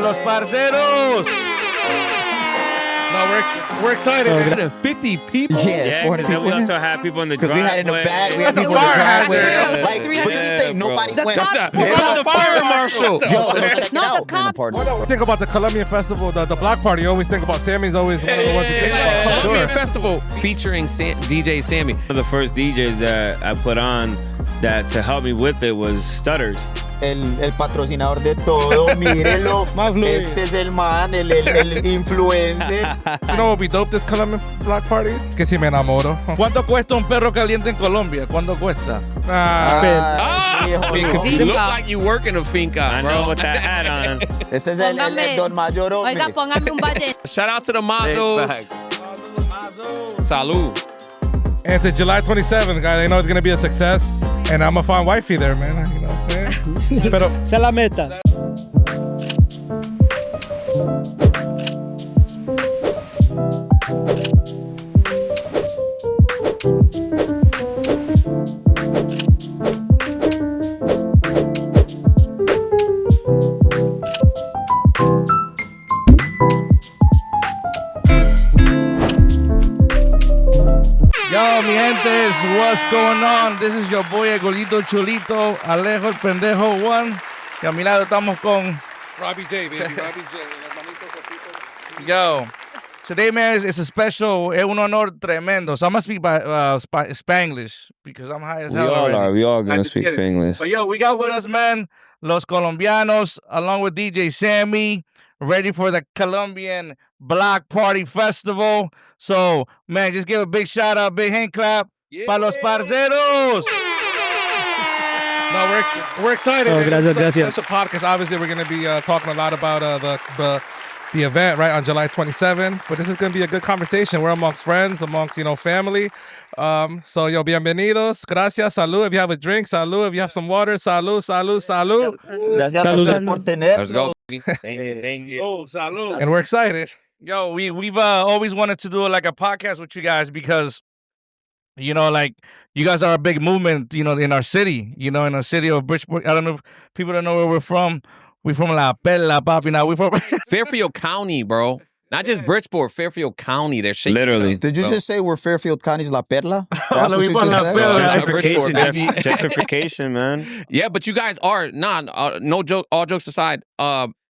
los parceros. No, we're excited. 150 people. Yeah, and then we also had people in the driveway. we had in the back, we had That's a people in the fire driveway. hazard. Like, what do you think? Nobody The went. cops Yeah. pulled up. The fire marshal. Yo, so check it Not out, the man, cops. party. Think about the Colombian festival, the block party. You always think about Sammy's always one of the ones you think about. Colombian Festival featuring DJ Sammy. One of the first DJs that I put on that to help me with it was Stutters. El patrocinador de todo, mírelo. Este es el man, el influencer. You know what would be dope this Colombian block party? Es que si me enamoro. ¿Cuánto cuesta un perro caliente en Colombia? ¿Cuánto cuesta? You look like you work in a finca, I know bro. with that hat on. Ese es el Don Mayor. Oiga, póngame un valle. Shout out to the Mazos. Salud. And it's July 27th, guys. They know it's going to be a success. And I'm going to find wifey there, man. You know what I'm saying? Pero, Esa es la meta. Yo, mi gente, what's going on? This is your boy, el Golito Chulito, Alejo, el pendejo one. Y a mi lado estamos con... Robbie J, baby. Robbie J. Yo, today, man, it's a special, es un honor tremendo. So I'm going to speak by Spanglish because I'm high as We hell all already. are. We all I gonna just speak kidding. English. But yo, we got with us, man, Los Colombianos, along with DJ Sammy, ready for the Colombian Block Party Festival. So, man, just give a big shout out, big hand clap para los parceros. No, we're excited. Oh, gracias, gracias. It's a podcast. Obviously, we're going to be talking a lot about the event, right, on July 27th. But this is going to be a good conversation. We're amongst friends, amongst, family. So, yo, bienvenidos. Gracias. Salud. If you have a drink, salud. If you have some water, salud, salud, salud. Gracias por tenerlo. Let's go. Thank you. Oh, salud. And we're excited. Yo, we've always wanted to do like a podcast with you guys because, like you guys are a big movement, in our city, in our city of Bridgeport. I don't know if people don't know where we're from. We're from La Perla, papi. Now we're from Fairfield County, bro. Not just Bridgeport, Fairfield County. They're shaking. Literally. Did you just say we're Fairfield County's La Perla? That's what you just said? Gentrification, gentrification, man. Yeah, but you guys are no joke. All jokes aside,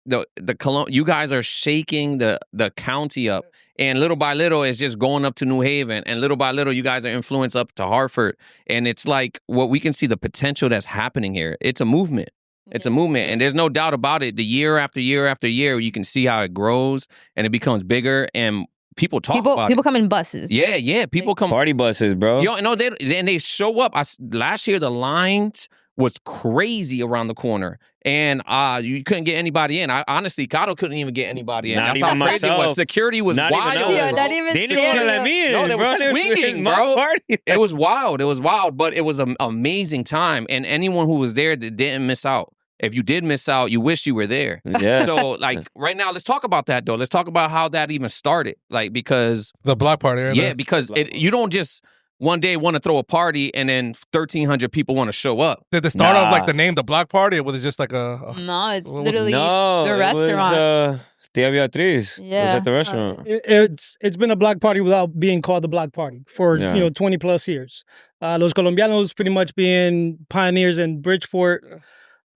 you guys are shaking the county up, and little by little, it's just going up to New Haven, and little by little, you guys are influenced up to Hartford, and it's like what we can see the potential that's happening here. It's a movement. It's a movement, and there's no doubt about it. The year after year after year, you can see how it grows and it becomes bigger, and people talk about People it. come in buses. Yeah, people come. Party buses, bro. Yo, no, they show up. Last year, the lines was crazy around the corner, and you couldn't get anybody in. Honestly, Cado couldn't even get anybody in. Not That's even how crazy it was. myself. Security was Not even wild. us. Yeah, not even They didn't even let me in, No, they bro. were swinging, my bro. party. It was wild. It was wild, but it was an amazing time, and anyone who was there that didn't miss out. If you did miss out, you wish you were there. Yeah. So, like, right now, let's talk about that, though. Let's talk about how that even started. Like, because... The block party, right? Yeah, because you don't just one day want to throw a party and then 1,300 people want to show up. Did the start of, like, the name, the block party, or was it just like a... No, it's What was- literally No, the restaurant. It was, Tia Beatriz. It was Yeah. at the restaurant. It's been a block party without being called the block party for 20 plus years. Los Colombianos pretty much being pioneers in Bridgeport.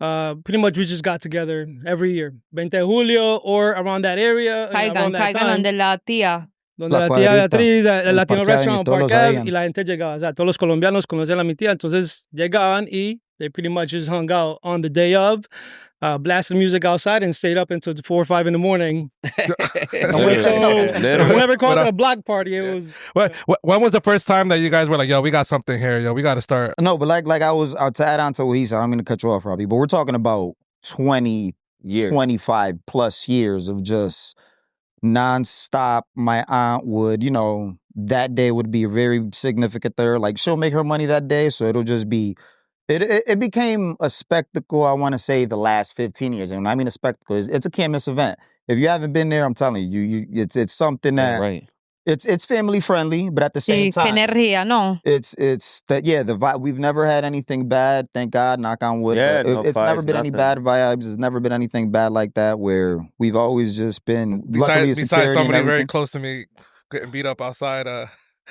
Pretty much we just got together every year, 20 de Julio or around that area. Caigan donde la tía. Donde La la tía cuadrita, Beatriz, el el Latino parqueaban y Restaurant, todos los parqueaban sabían. y la gente llegaba. O sea, todos los colombianos conocían a mi tía, entonces llegaban y they pretty much just hung out on the day of, blasted music outside and stayed up until 4 or 5 in the morning. Literally. We never called it a block party. It was... When was the first time that you guys were like, yo, we got something here, yo, we got to start? No, but like to add on to what he said, I'm going to cut you off, Robbie, but we're talking about 25 plus years of just nonstop. My aunt would, that day would be very significant there. Like, she'll make her money that day, so it'll just be... It became a spectacle, I want to say, the last 15 years. And when I mean a spectacle, it's a can't-miss event. If you haven't been there, I'm telling you, it's something that... Right. It's family friendly, but at the same Sí, qué time, energía, no. it's that the vibe. We've never had anything bad, thank God, knock on wood. Yeah, no It's never fights, been any nothing. bad vibes. There's never been anything bad like that where we've always just been luckily Besides security and somebody very everything. close to me getting beat up outside.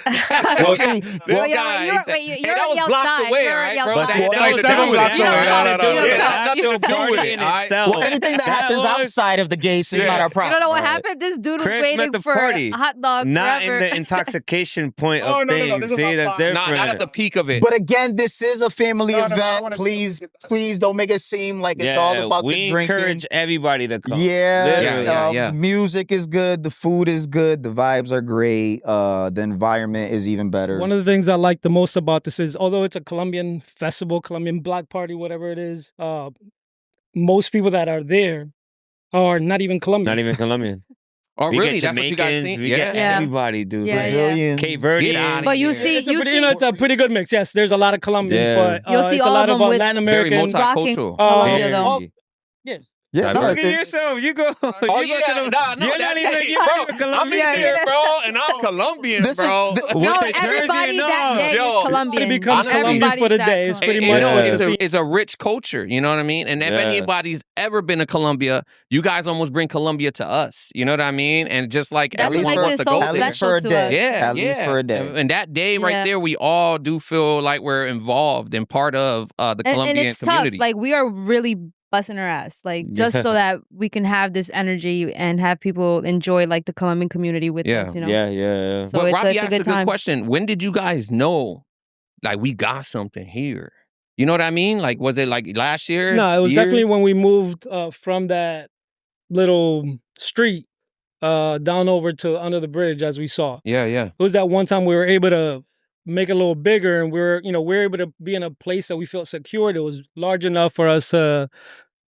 Well, see, This Well, guy, you're he said, wait, "Hey, you're that was already blocks outside. away, You're right, already bro? outside. Well, That like was 7 nothing blocks to do away. with it. No, no, no. Yeah, You that don't had nothing to do with Party it. in all right? itself. well, anything that That happens was- outside of the gates is not our You problem. don't know what Right. happened? This dude was Chris met waiting the for party. a hot dog Not forever. in the intoxication point Oh, of no, no, no, things. this is See, about that's fun. different. Not at the peak of it. But again, this is a family No, no, no, I event. wanna- Please don't make it seem like it's all about we the drinking. encourage everybody to come. Yeah, Literally. Yeah. the music is good, the food is good, the vibes are great, the environment is even better. One of the things I like the most about this is, although it's a Colombian festival, Colombian Block Party, whatever it is, most people that are there are not even Colombian. Not even Colombian. Oh, We really? get That's what you guys Jamaicans, seen? we get Yeah. everybody, dude. Yeah, yeah. Brazilians. Cape Verde. Get outta But you here. see, It's a pretty, it's a pretty good mix. Yes, there's a lot of Colombians, Yeah. but You'll see it's all a lot of them with Latin Very American. rocking multicultural. Colombia, though. all- Yeah, no, Look Look at it's- yourself. You go. Oh you go yeah, to the, nah, no, you're that not even. day, You're not bro. even I'm Colombian. Yeah, here, yeah. bro, and I'm Colombian, This is bro. the- No, With the jersey everybody and that all. day Yo, is Colombian. It becomes Honestly, Colombian for the Everybody's day. It's that pretty And, much. you know, Yeah. it's a rich culture. You know what I mean? And if Yeah. anybody's ever been to Colombia, you guys almost bring Colombia to us. You know what I mean? And just like That's everyone what makes wants it to so go at there. least for a special to us. day. Yeah, At least for a day. And that day right Yeah. there, we all do feel like we're involved and part of the And Colombian it's community. tough. Like, we are really busting our ass, like, just Yeah. so that we can have this energy and have people enjoy, like, the Colombian community with Yeah. us, you know? Yeah. So but it's, Robbie it's a asked good a good time. question. When did you guys know, like, we got something here? You know what I mean? Like, was it like last year? No, it was definitely Years? when we moved from that little street down over to under the bridge, as we saw. Yeah. It was that one time we were able to make it a little bigger, and we were able to be in a place that we felt secured. It was large enough for us to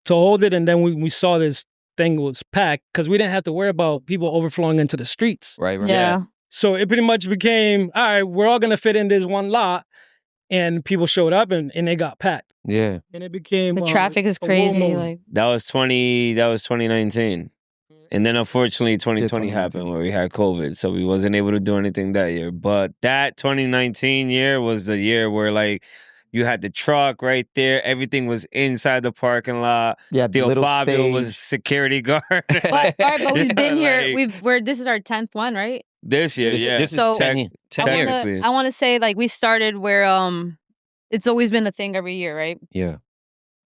hold it, and then we saw this thing was packed because we didn't have to worry about people overflowing into the streets. Right. Yeah. So it pretty much became, all right, we're all gonna fit in this one lot, and people showed up and they got packed, Yeah. and it became The traffic is a crazy. moment. Like, That was 2019. And then unfortunately 2020 Yeah, 2019. happened where we had COVID, so we wasn't able to do anything that year. But that 2019 year was the year where like you had the truck right there, everything was inside the parking lot. Yeah, the Theo little Fabio stage. was security guard. but all right, but we've been here. Like, This is our 10th one, right? this year, This, yeah. this is So- 10 I years. Technically. want to say, like, we started where it's always been a thing every year, right? Yeah.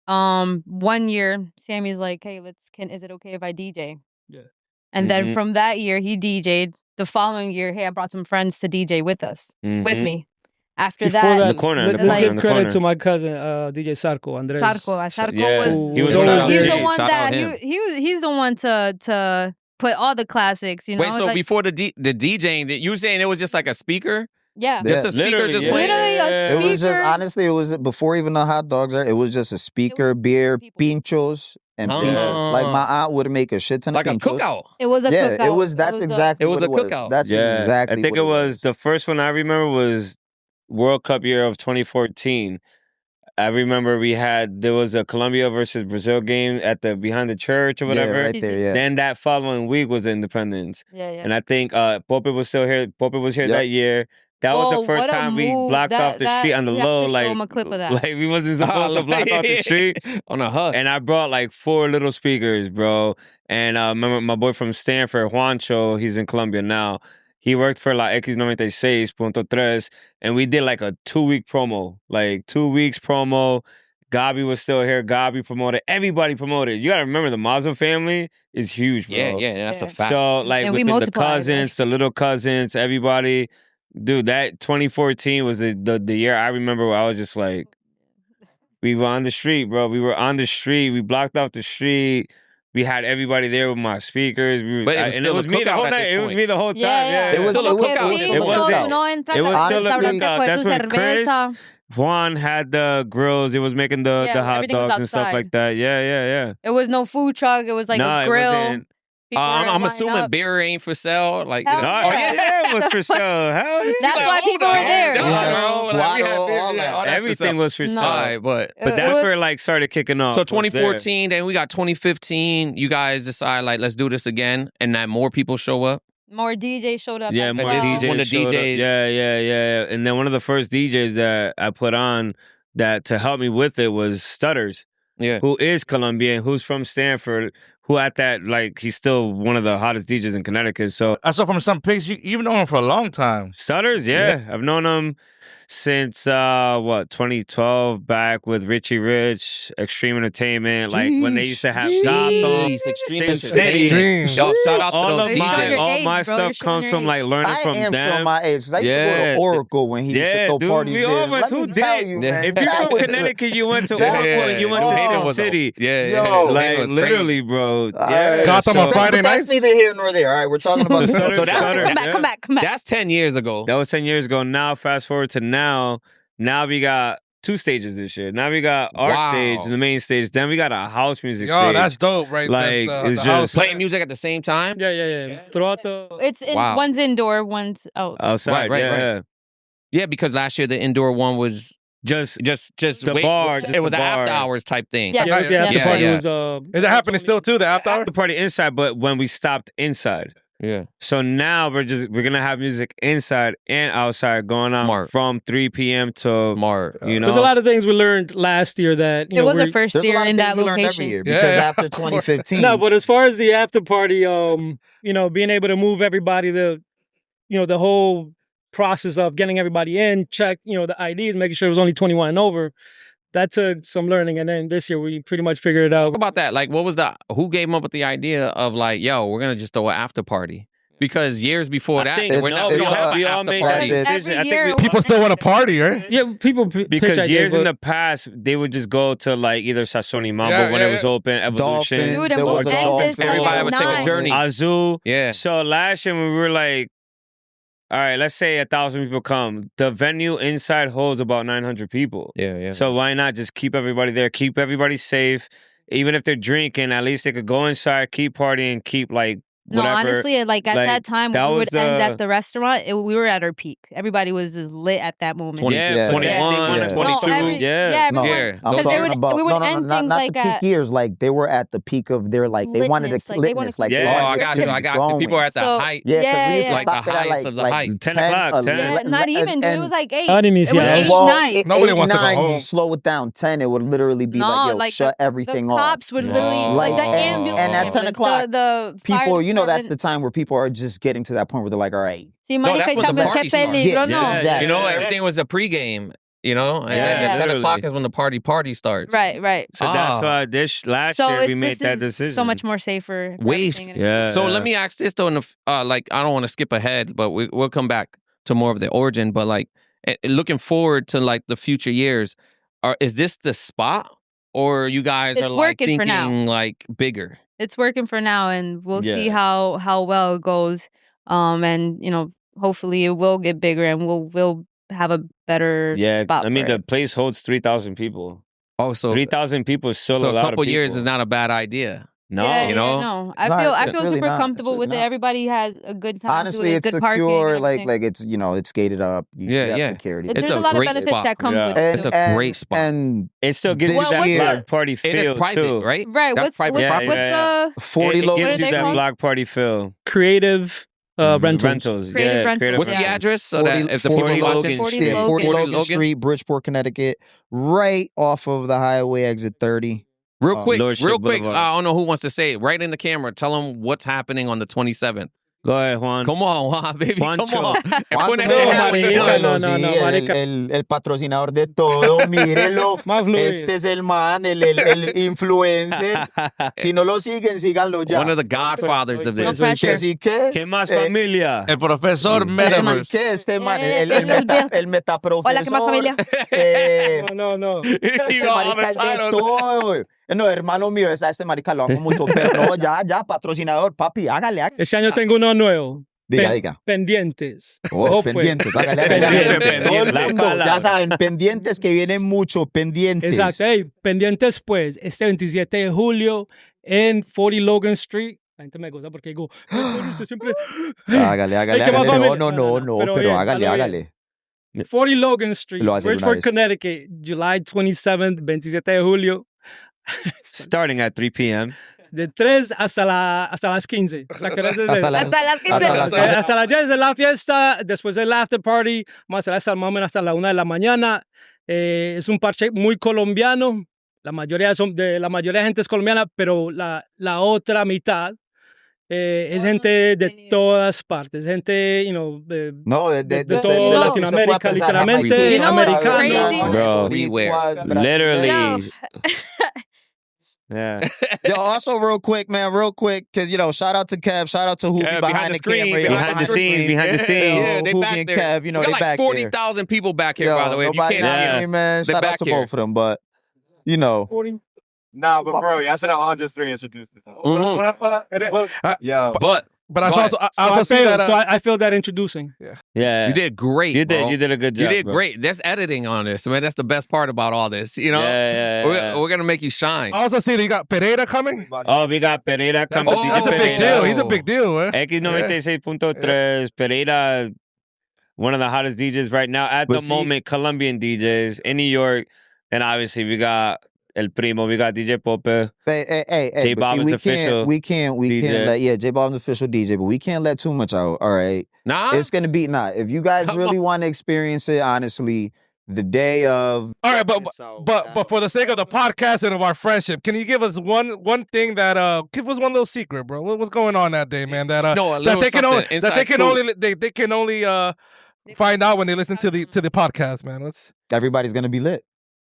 1 year, Sammy's like, hey, is it okay if I DJ? Yeah. And then Mhm. from that year, he DJ'd. The following year, hey, I brought some friends to DJ with us, with Mhm. me. After Before that, In the corner, in the let's corner, give in the credit corner. to my cousin, DJ Sarko, Andres. Sarko Yeah, was. he was always always He's there. the one Shout out that him. he's the one to put all the classics. You know, Wait, so like, before the DJing, you were saying it was just like a speaker? yeah. Just a speaker Literally, just yeah. playing? Literally a It was just speaker. honestly, it was before even the hot dogs. It was just a speaker, was beer, people. pinchos, and Oh. people. Like my aunt would make a shit ton Like of a pinchos. cookout. It was a Yeah, cookout. it was. That's exactly. It was what a cookout. That's Yeah, exactly. I think what it was the first one I remember was World Cup year of 2014. I remember there was a Colombia versus Brazil game at the behind the church or whatever. Yeah, right there. Yeah. Then that following week was Independence. Yeah, yeah. And I think Pope was still here. Pope was here Yep. that year. That was Whoa, the first what a time we move. blocked off the That- street on the you have low. to show Like, 'em a clip of that. like we wasn't supposed to block off the street. On a hug. And I brought like 4 little speakers, bro. And remember my boy from Stanford, Juancho, he's in Colombia now. He worked for La X96.3, and we did like a 2-week promo. Like 2 weeks promo. Gabi was still here. Gabi promoted. Everybody promoted. You gotta remember the Mazo family is huge, bro. Yeah, that's a Yeah. fact. So like And we with the multiplied, cousins, the little cousins, everybody. Dude, that 2014 was the year I remember where I was just like, we were on the street, bro. We were on the street. We blocked off the street. We had everybody there with my speakers. But it was and still it was a me the cookout whole at night. this It was point. me the whole time. Yeah, Yeah, yeah. It was still a cookout. Que It pincho, was cookout. no entra It was al still a restaurante cookout. por That's tu when Chris- cerveza. Juan had the grills. It was making the hot everything was dogs and stuff outside. like that. Yeah. It was no food truck. It was like Nah, a it grill. wasn't. People were I'm lining assuming up. beer ain't for sale. Like, Hell No, yeah. yeah, it was for sale. Hell yeah. That's like, why hold people on, were there. hold on, Yeah. bro. Like, we had Guado, beer, all yeah, that. all that for Everything sale. was for sale. No. All right, but But that's where it like started kicking off. so was there. 2014, then we got 2015. You guys decide like let's do this again, and that more people show up. More DJs showed up. Yeah, as more well. DJs. DJs. One of the showed up. DJs. Yeah. And then one of the first DJs that I put on that to help me with it was Stutters, Yeah. who is Colombian, who's from Stanford, who at that, like, he's still one of the hottest DJs in Connecticut. So I saw from some pics you've known him for a long time. Stutters, yeah. I've known him since 2012, back with Richie Rich, Extreme Entertainment, like when they used to have Gotham, Extreme Sin City. Entertainment. Yo, shout out to All those of DJs. all my You're stuff showing comes your from age. like learning I from am them. showing my age because I used to go Yeah. to Oracle when he used to Yeah, throw dude, parties we there. all went Let to me tell Dick. you, Yeah. man. If you're that from was Connecticut, you went to that Oracle, you went to was- Sin City. Yeah. Yo, Like was literally, bro. All Yeah. right. Gotham on so- Friday But that's nights? neither here nor there. All right, we're talking about So the that's- Stutter, Come back. That's 10 years ago. That was 10 years ago. Now, fast forward to now. Now we got 2 stages this year. Now we got our Wow. stage, the main stage. Then we got a house music Yo, stage. that's dope, right? Like, That's it's the just- house. Playing music at the same time. Yeah. Throughout the It's Wow. one's indoor, one's out. outside. Right. yeah. Yeah, because last year the indoor one was Just just The bar, just it was the an bar. after hours type thing. Yes. yeah, Yeah, after yeah, party yeah. was Is it happening still too? The after hour? the party inside, but when we stopped inside. Yeah. So now we're gonna have music inside and outside going on Smart. from 3 p.m. to Smart. you know. There's a lot of things we learned last year that It was we're- our first There's a year lot of in things that we learned every location. year Yeah, because yeah. after 2015, No, but as far as the after party, being able to move everybody, the whole process of getting everybody in, check, the IDs, making sure it was only 21 and over. That took some learning, and then this year we pretty much figured it out. Talk about that. Like, who came up with the idea of like, yo, we're gonna just throw an after party? Because years before I that, think we it's- don't it's, have we an all after made party. that Every decision. I year- think People still want to party, right? Yeah, people pitch because ideas, years in but- the past they would just go to like either Sasson y Mambo Yeah, when yeah, it was yeah. open, Evolution, Dolphins, Dude, and there we'll was the end Dolphins. this like Everybody at would take a 9. journey. Azul. Yeah. So last year when we were like, all right, let's say 1,000 people come. The venue inside holds about 900 people. Yeah. So why not just keep everybody there, keep everybody safe? Even if they're drinking, at least they could go inside, keep partying, keep like No, whatever. honestly, like at Like, that time, that we was would end the- at the restaurant. We were at our peak. Everybody was just lit at that moment. 20, Yeah, 21, yeah. 22. No, every- yeah. No, everyone. I'm Those they talking would- about we would no, end not things the like peak at years. Like they were at the peak of their like they wanted to Litness, like, they wanna litness. Like keep they Yeah. Oh, wanted I to got keep you. going. People are at the So- height. Yeah, because Yeah, we used to yeah. Like the stop it at heights of the height. 10 o'clock, 10. Yeah, not even. Dude, it was like 8. I didn't even It see was that. 8, Well, 9. Nobody eight, wants to go 9, home. you slow it down. 10, it would literally be No, like, yo, like shut the everything off. cops would literally Oh. like the Oh. ambulance. And at 10 o'clock, the fire People, that's the department. time where people are just getting to that point where they're like, all right. Sí, No, marica, that's y when the también party qué starts. peligro, Yeah, no. exactly. You know, everything was a pregame. You know, and Yeah. then at 10 o'clock Literally. is when the party starts. Right. So that's why last So year we it's, made this that is decision. so much more safer. for Waste. everything. Yeah. So let me ask this though, like I don't want to skip ahead, but we'll come back to more of the origin. But like looking forward to like the future years, is this the spot, or you guys It's are like working for now. thinking like bigger? It's working for now, and we'll see Yeah. how well it goes. And hopefully it will get bigger, and we'll have a better Yeah, spot. I mean for the it. place holds 3,000 people. Oh, so 3,000 people is still so a a lot couple of people. years is not a bad idea. No, Yeah, you know? no. I No, feel it's super really not. comfortable It's with really it. not. Everybody has a good time. Honestly, doing it, it's good parking and secure. Like everything. it's it's gated up. You Yeah, have yeah. security. It's There's a a lot of great benefits spot. that come Yeah. with It's it. a great spot. And it still gives This you that year- block party It is feel private, too. right? Right. That's What's private Yeah, property. what's yeah. 40 It What gives are you they that called? block party feel. Creative rentals. Creative yeah, rentals, What's yeah. the address so that if the 40 people Logan watching, 40 yeah, Logan. 40 Logan Logan. Street, Bridgeport, Connecticut, right off of the highway exit 30. Real quick, Lordship real quick. Boulevard. I don't know who wants to say it. Right in the camera. Tell them what's happening on the 27th. Go ahead, Juan. Come on, Juan, baby. Juancho. Come on. And Juan put that Fernando, shit out when you're marica, done. no, no, marica. el patrocinador de todo, mírelo. Más fluido. Este es el man, el influencer. Si no lo siguen, síganlo ya. One of the godfathers of No this. pressure. Que sí que. ¿Qué más familia? El profesor Que sí Metaverse. que este man, Eh, el el metaprofesor. Hola, ¿qué más, familia? No. You Este know all marica the es de titles. todo. No, hermano mío, este marica lo amo mucho, pero no, ya, patrocinador, papi, hágale. Este año tengo uno nuevo. Diga. Pendientes. Oh, Ojo, pues. pendientes, hágale. Pendientes. Todo el La mundo, palabra. ya saben, pendientes que vienen mucho, pendientes. Exacto. Hey, pendientes pues, este 27 de julio en 40 Logan Street. La gente me goza porque digo, usted siempre... Hágale. Hay que más No, familia. no, pero bien, hágale. hazlo bien. 40 Logan Street, Lo hace de una Bridgeport, vez. Connecticut, July 27th, 27 de julio. Starting at 3 p.m. De 3 hasta las 15. O sea, que Hasta las- Hasta las 15. hasta las 10 de la fiesta, después del after party, más o menos hasta la 1 de la mañana. Es un parche muy colombiano. La mayoría de gente es colombiana, pero la otra mitad es gente de todas partes. Gente, No, de lo toda que Latinoamérica, se puede pasar literalmente You know what's crazy? americano. Bro, Everywhere. literally. Yo. Yeah. Yo, also real quick, because shout out to Kev, shout out to Hoopy Kev, behind the screen, camera, Behind the scenes, behind the Yeah, scenes. yeah, they Hoopy back and there. Kev, We they got like back 40,000 people back here, there. by the way. If you Nobody can't see Yeah. me, man. They're Shout out back to here. both of them, but Nah, but bro, I said I'll just introduced it. Yeah. But I Go also I also say that So I feel that introducing. Yeah. You did great. You bro. did a good job. You did bro. great. There's editing on this. I mean, that's the best part about all this. You know, Yeah. we're gonna make you shine. I also see that you got Pereira coming. Oh, we got Pereira coming. Oh, That's a big Pereira. deal. He's a big deal, man. X96.3. Pereira, one of the hottest DJs right now at But the see- moment. Colombian DJs in New York, and obviously we got El Primo, we got DJ Pope. Hey, J but see, Balvin's official we can't DJ. let J Balvin's official DJ, but we can't let too much out. All right, Nah, it's gonna be if you guys Come really want to experience it, honestly, the day of. All right, but for the sake of the podcast and of our friendship, can you give us one thing that give us one little secret, bro? What's going on that day, man? That No, a that little they can only something, inside they can only find out when they listen to the podcast, man. Let's Everybody's gonna be lit.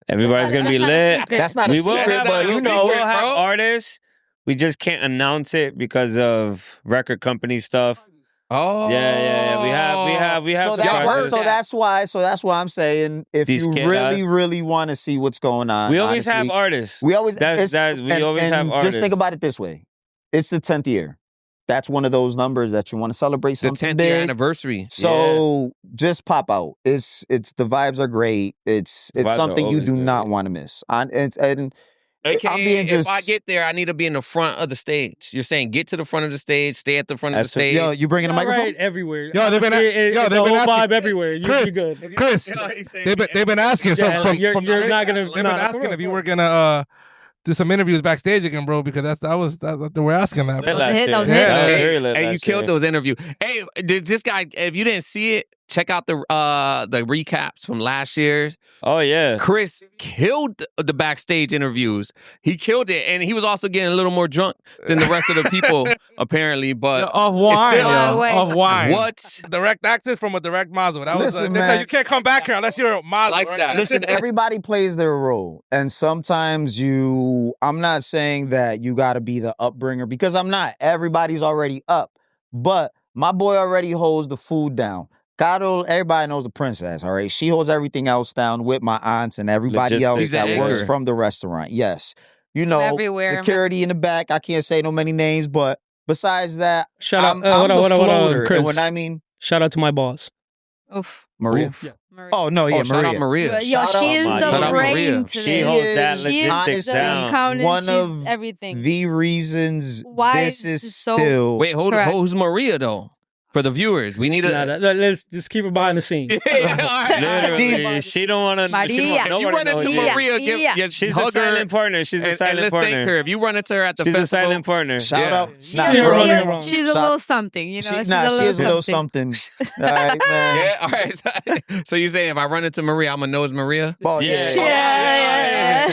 Everybody's gonna be lit. That's not a We will secret, have, but we you will know. have bro. artists. We just can't announce it because of record company stuff. oh Yeah. We have. So some y'all heard artists. that's why I'm saying if These you kids, really want to see what's going on, We always honestly, have artists. We always That's we always have artists. Just think about it this way: it's the 10th year. That's one of those numbers that you want to celebrate the something 10th year big. anniversary. So just pop out. It's the vibes are great. It's vibes are something you always do great. not want to miss. And AKA, being if I just- get there, I need to be in the front of the stage. You're saying get to the front of the stage, stay at the front of the That's stage. yo, you bringing a microphone? Right, everywhere. Yo, they've been Honestly, they've the been whole asking- vibe everywhere. You're good. Chris, they've been asking. So Yeah, from, you're from not gonna. they've been nah, for asking real, if you for were real. gonna do some interviews backstage again, bro, because they were asking that. Lit Bro. last hit, year. that was hit. That was Hey, very lit Hey, you last killed year. those interviews. Hey, this guy, if you didn't see it, check out the recaps from last year's. Oh yeah. Chris killed the backstage interviews. He killed it, and he was also getting a little more drunk than the rest of the people, apparently. But Of wine, still- yo. Wait. Of wine. what? Direct access from a direct Mazo. That was Listen, they said man. you can't come back here unless you're a Mazo. Like right? that. Listen, everybody plays their role. And sometimes I'm not saying that you got to be the upbringer because I'm not. Everybody's already up. But my boy already holds the food down. Caro, everybody knows the princess, all right? She holds everything else down with my aunts and everybody Logistics. else She's the that works anchor. from the restaurant. Yes. You know, everywhere. security in the back. I can't say no many names, but besides that, Shout I'm out, the hold on, floater. Chris. And when I mean Shout out to my boss. Oof. Maria. Oof. Maria. Oh, no, yeah, Oh, shout Maria. out Maria. Yo, Shout she out is Maria. the Shout out Maria. brain to She this. holds that She is logistics the down. accountant. One She's of everything. The reasons Why this is is so- still Wait, Correct. who's Maria though? For the viewers, we need a. Let's just keep it behind the scenes. Literally, she don't want to. Maria. If you run into Maria. Maria, Yeah. She's hug a silent her, partner. She's a and silent let's thank her. partner. If you run into her at the She's a festival, silent partner. shout Yeah. out. She's, Nah, She's a, running she's, around. she's a Shout- little something, you know. She, she's nah, a she little is a little something. something. All right, man. yeah. All right. So you saying if I run into Maria, I'm gonna know it's Maria? Oh, Yeah. Yeah.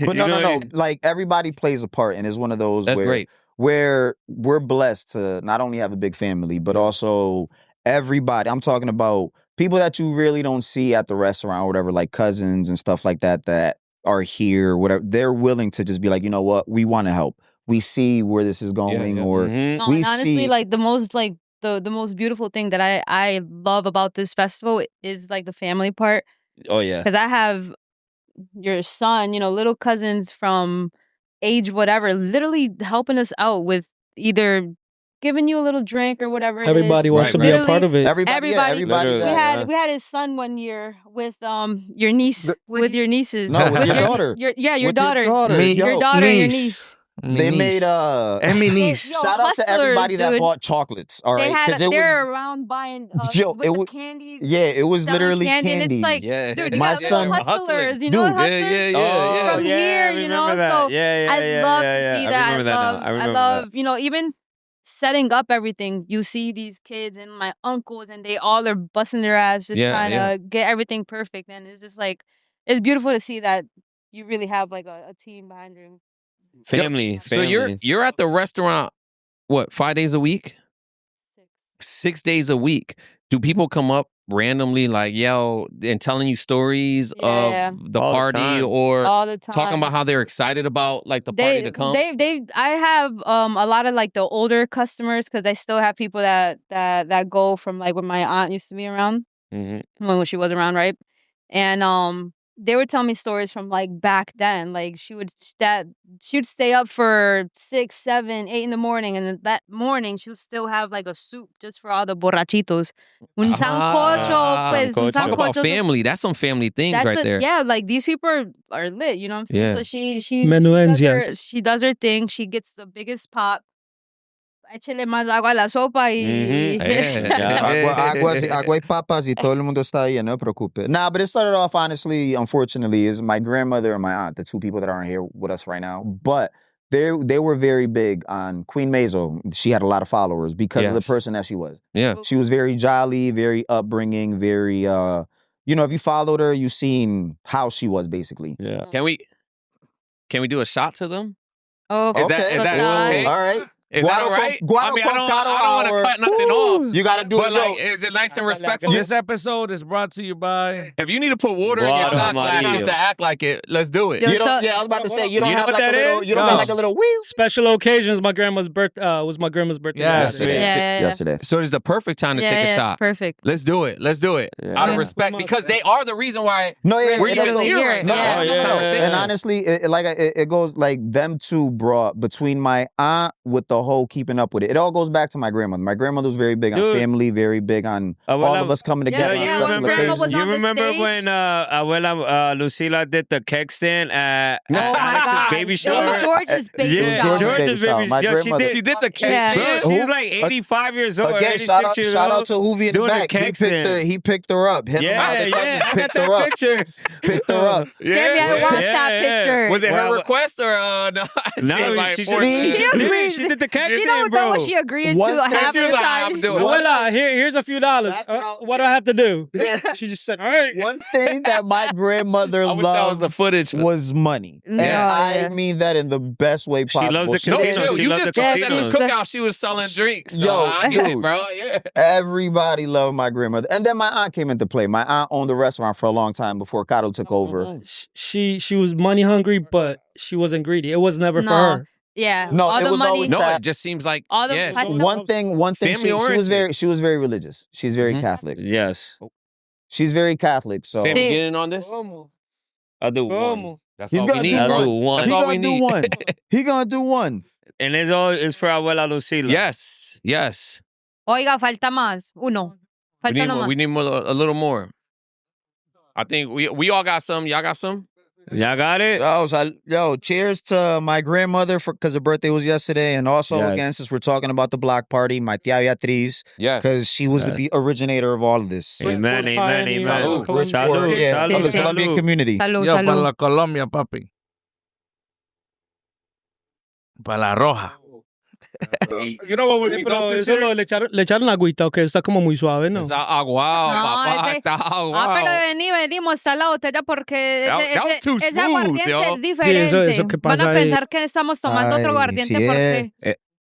But no. Like everybody plays a part, and it's one of those That's where great. where we're blessed to not only have a big family, but also everybody. I'm talking about people that you really don't see at the restaurant or whatever, like cousins and stuff like that that are here, whatever. They're willing to just be like, you know what, we want to help. We see where this is going, yeah. or Mhm. No, we and honestly, see. like the most beautiful thing that I love about this festival is like the family part. Oh yeah. Because I have your son, little cousins from age whatever, literally helping us out with either giving you a little drink or whatever. Everybody wants to be a part of it. Everybody, yeah, everybody. Literally. that- We had his son one year with your niece, with your nieces. No, with your daughter. Your With your daughter. daughter. Me- Your Yo, daughter and your niece. niece. They made Eminis. Yo, shout out to everybody that dude. bought chocolates. All right, They're around buying with the candies. Yeah, it was literally candy, candies. and it's like, Yeah. dude, you My got son- hustlers. You Dude, know hustlers? Yeah. From here, you know. So I love to see that. I remember that now. I I remember love, you know, even setting up everything. You see these kids and my uncles, and they all are busting their ass just trying to get everything perfect. And it's just like, it's beautiful to see that you really have like a team behind you. Family. So you're at the restaurant, what, 5 days a week? 6 days a week. Do people come up randomly like, yo, and telling you stories of the All the party time. or All the time. talking about how they're excited about like the party to come? I have a lot of like the older customers, because I still have people that go from like when my aunt used to be around, when she was around, right? And they would tell me stories from like back then. Like she would stay up for 6, 7, 8 in the morning, and then that morning she'll still have like a soup just for all the borrachitos. Un sancocho, pues, un Talk about sancocho. family. That's some family things right there. Yeah, like these people are lit, you know what I'm saying? Yeah. So she Menudencias. she does her thing. She gets the biggest pot. Échele más agua a la sopa y... Agua y papas y todo el mundo está ahí, no preocupe. Nah, but it started off, honestly, unfortunately, is my grandmother and my aunt, the two people that aren't here with us right now. But they were very big on Queen Mazo. She had a lot of followers because of the person that she was. Yeah. She was very jolly, very upbringing, very, you know, if you followed her, you've seen how she was, basically. Yeah. Can we do a shot to them? Oh, Is that okay? All right. Is that all right? I mean, I don't want to cut nothing off. You got to do But it. like, is it nice and respectful? This episode is brought to you by... If you need to put water in your Water, shot glass Mario. just to act like it, let's do it. Yo, You so- don't, yeah, I was about to say, you don't You know have what like a that little, is? you don't No. have like a little wheel. Special occasions. My grandma's birthday was my grandma's birthday. Yeah. yesterday. Yeah. Yesterday. So it's the perfect time to take a it's shot. perfect. Let's do it. Let's do it. Yeah. Out of Yeah. respect, because they are the reason why No, yeah, we're We're even literally here here. right now. Yeah. having this Yeah. conversation. And honestly, it goes like them two brought between my aunt with the whole keeping up with it. It all goes back to my grandmother. My grandmother was very big on Dude. family, very big on all of us coming together. Yeah, on when special grandma occasions. was You on the remember stage? when Abuela Lucila did the cake stand at Oh my Alex's God. baby It shower? was George's baby Yeah, shower. baby George's shower. baby My shower. grandmother- She did the cake Yeah. Bro, stand. she's like 85 years old. Again, 86 shout years out old. to Hoovie in the doing the back. cake He picked her up. Him and my Yeah, other cousins I got picked her that up. picture. Picked her up. Sammy, I want that picture. Was it her Well, request or no? No, was like, she 14. did, she did the cake She stand, don't know bro. what she agreeing One to thing- half She the was like, time. I'm doing it. Voila, here's a few dollars. What do I have to do? She just said, all right. One thing that my grandmother I wish that was the loved footage. was money. And Yeah. I mean that in the best way She possible. loves the No, casino. chill. She You loves just the told us at casino. the cookout she was selling drinks. So Yo, I get it, dude. bro. Yeah. Everybody loved my grandmother. And then my aunt came into play. My aunt owned the restaurant for a long time before Caro took over. She was money hungry, but she wasn't greedy. It was never for No. her. Yeah. No, all it the was money. always No, that- it just seems like All the yes. One thing Family oriented. she was very religious. She's very Mhm. Catholic. Yes. She's very Catholic. So Sam, See- get in on this. I'll do one. That's He's all gonna we do need, I'll bro. do one. That's he all we gonna do need. one. He gonna do one. And it's for Abuela Lucila. Yes, yes. Oiga, falta más. Uno. We Falta need, uno more, más. we need more, a little more. I think we all got some. Y'all got some? Y'all got it? Yo, cheers to my grandmother because her birthday was yesterday, and also Yes. again, since we're talking about the block party, my tia Beatriz, Yes. because she was the originator of all of this. Amen, amen, amen. Salud. Salud, Yeah, salud, of the Sí, sí. Colombian salud. community. Salud, Yo, para salud. la Colombia, papi. Para la roja. You know what would be Pero dope this eso year? le echaron agüita, que está como muy suave, ¿no? Está aguado, No, papá. ese- Está aguado. pero venimos salado, ya porque That was too ese smooth, aguardiente yo. es diferente. eso que Van pasa a ahí. pensar que estamos tomando otro Ay, aguardiente sí, porque...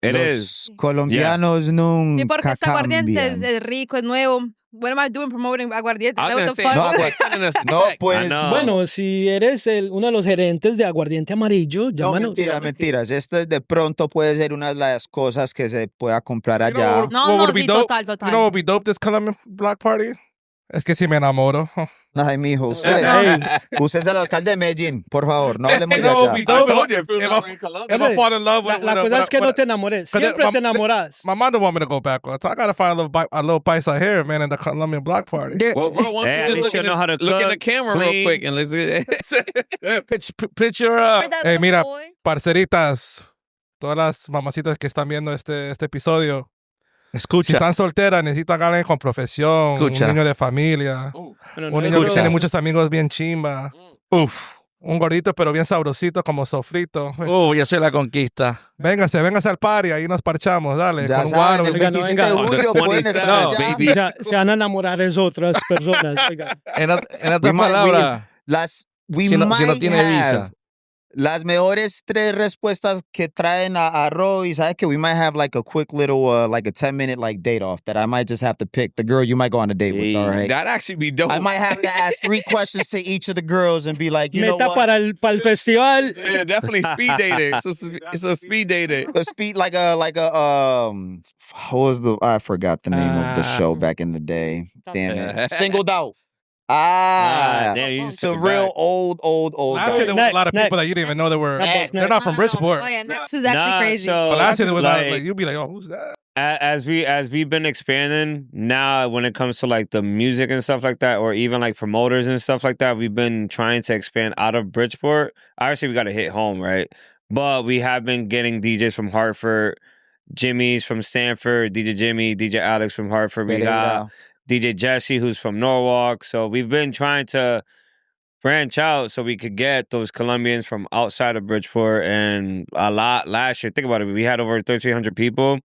It Los is. colombianos Sí, nunca porque ese aguardiente cambian. es rico, es nuevo. What am I doing promoting aguardiente? I was What gonna the say, fuck? no, like sending us a No, check. pues. I know. Bueno, si eres uno de los gerentes de aguardiente amarillo, No, llámanos. mentiras. Este de pronto puede ser una de las cosas que se pueda comprar You know allá. what- No, what no, would be sí, dope? total. You know what would be dope this Colombian Block Party? Es que si me enamoro. Ay, mijo, usted es el alcalde de Medellín, por favor, no hablemos de You know what allá. would be dope? told you, if it was If over in Colombia. I fall in love with La cosa es que no te enamores. Siempre te enamoras. My mom don't want me to go backwards. I gotta find a little paisa here, man, in the Colombian Block Party. Well, bro, why don't Hey, you at just least look, you in know how to look in the cook, camera real clean. quick and let's Yeah, pitch your Hey, mira, parceritas. todas las mamacitas que están viendo este episodio, si Escucha. están solteras, necesitan a alguien con profesión, Escucha. un niño de familia, un niño que tiene muchos amigos bien chimba, un gordito pero bien sabrosito como sofrito. Ya soy la conquista. Véngase al party, ahí nos parchamos, dale. Ya con saben, el guaro. 27 de julio pueden estar No, allá. baby. Se van a enamorar de otras personas. Oiga. En otras We might- palabras, we si no might tiene have visa. las mejores 3 respuestas que traen a Roy. ¿Sabes que we might have like a quick little like a 10-minute like date off that I might just have to pick the girl you might go on a date with, all right? That'd actually be dope. I might have to ask 3 questions to each of the girls and be like, you know Meta what? para el festival. Yeah, definitely speed dating. It's a speed dating. A speed like a what was I forgot the name of the show back in the day. Damn it. Singled Out. Damn, you just It's a took it real back. old Last year there was a lot of Next. people that you didn't even know that were. Next. They're not from Bridgeport. Oh, yeah, next was actually Nah, crazy. so, But last year there was a lot of, like, like, you'd be like, oh, who's that? as we've been expanding now when it comes to like the music and stuff like that, or even like promoters and stuff like that, we've been trying to expand out of Bridgeport. Obviously we got to hit home, right? But we have been getting DJs from Hartford, Jimmy's from Stanford, DJ Jimmy, DJ Alex from Hartford. We got DJ Jesse, who's from Norwalk. So we've been trying to branch out so we could get those Colombians from outside of Bridgeport. And a lot last year, think about it, we had over 1,300 people.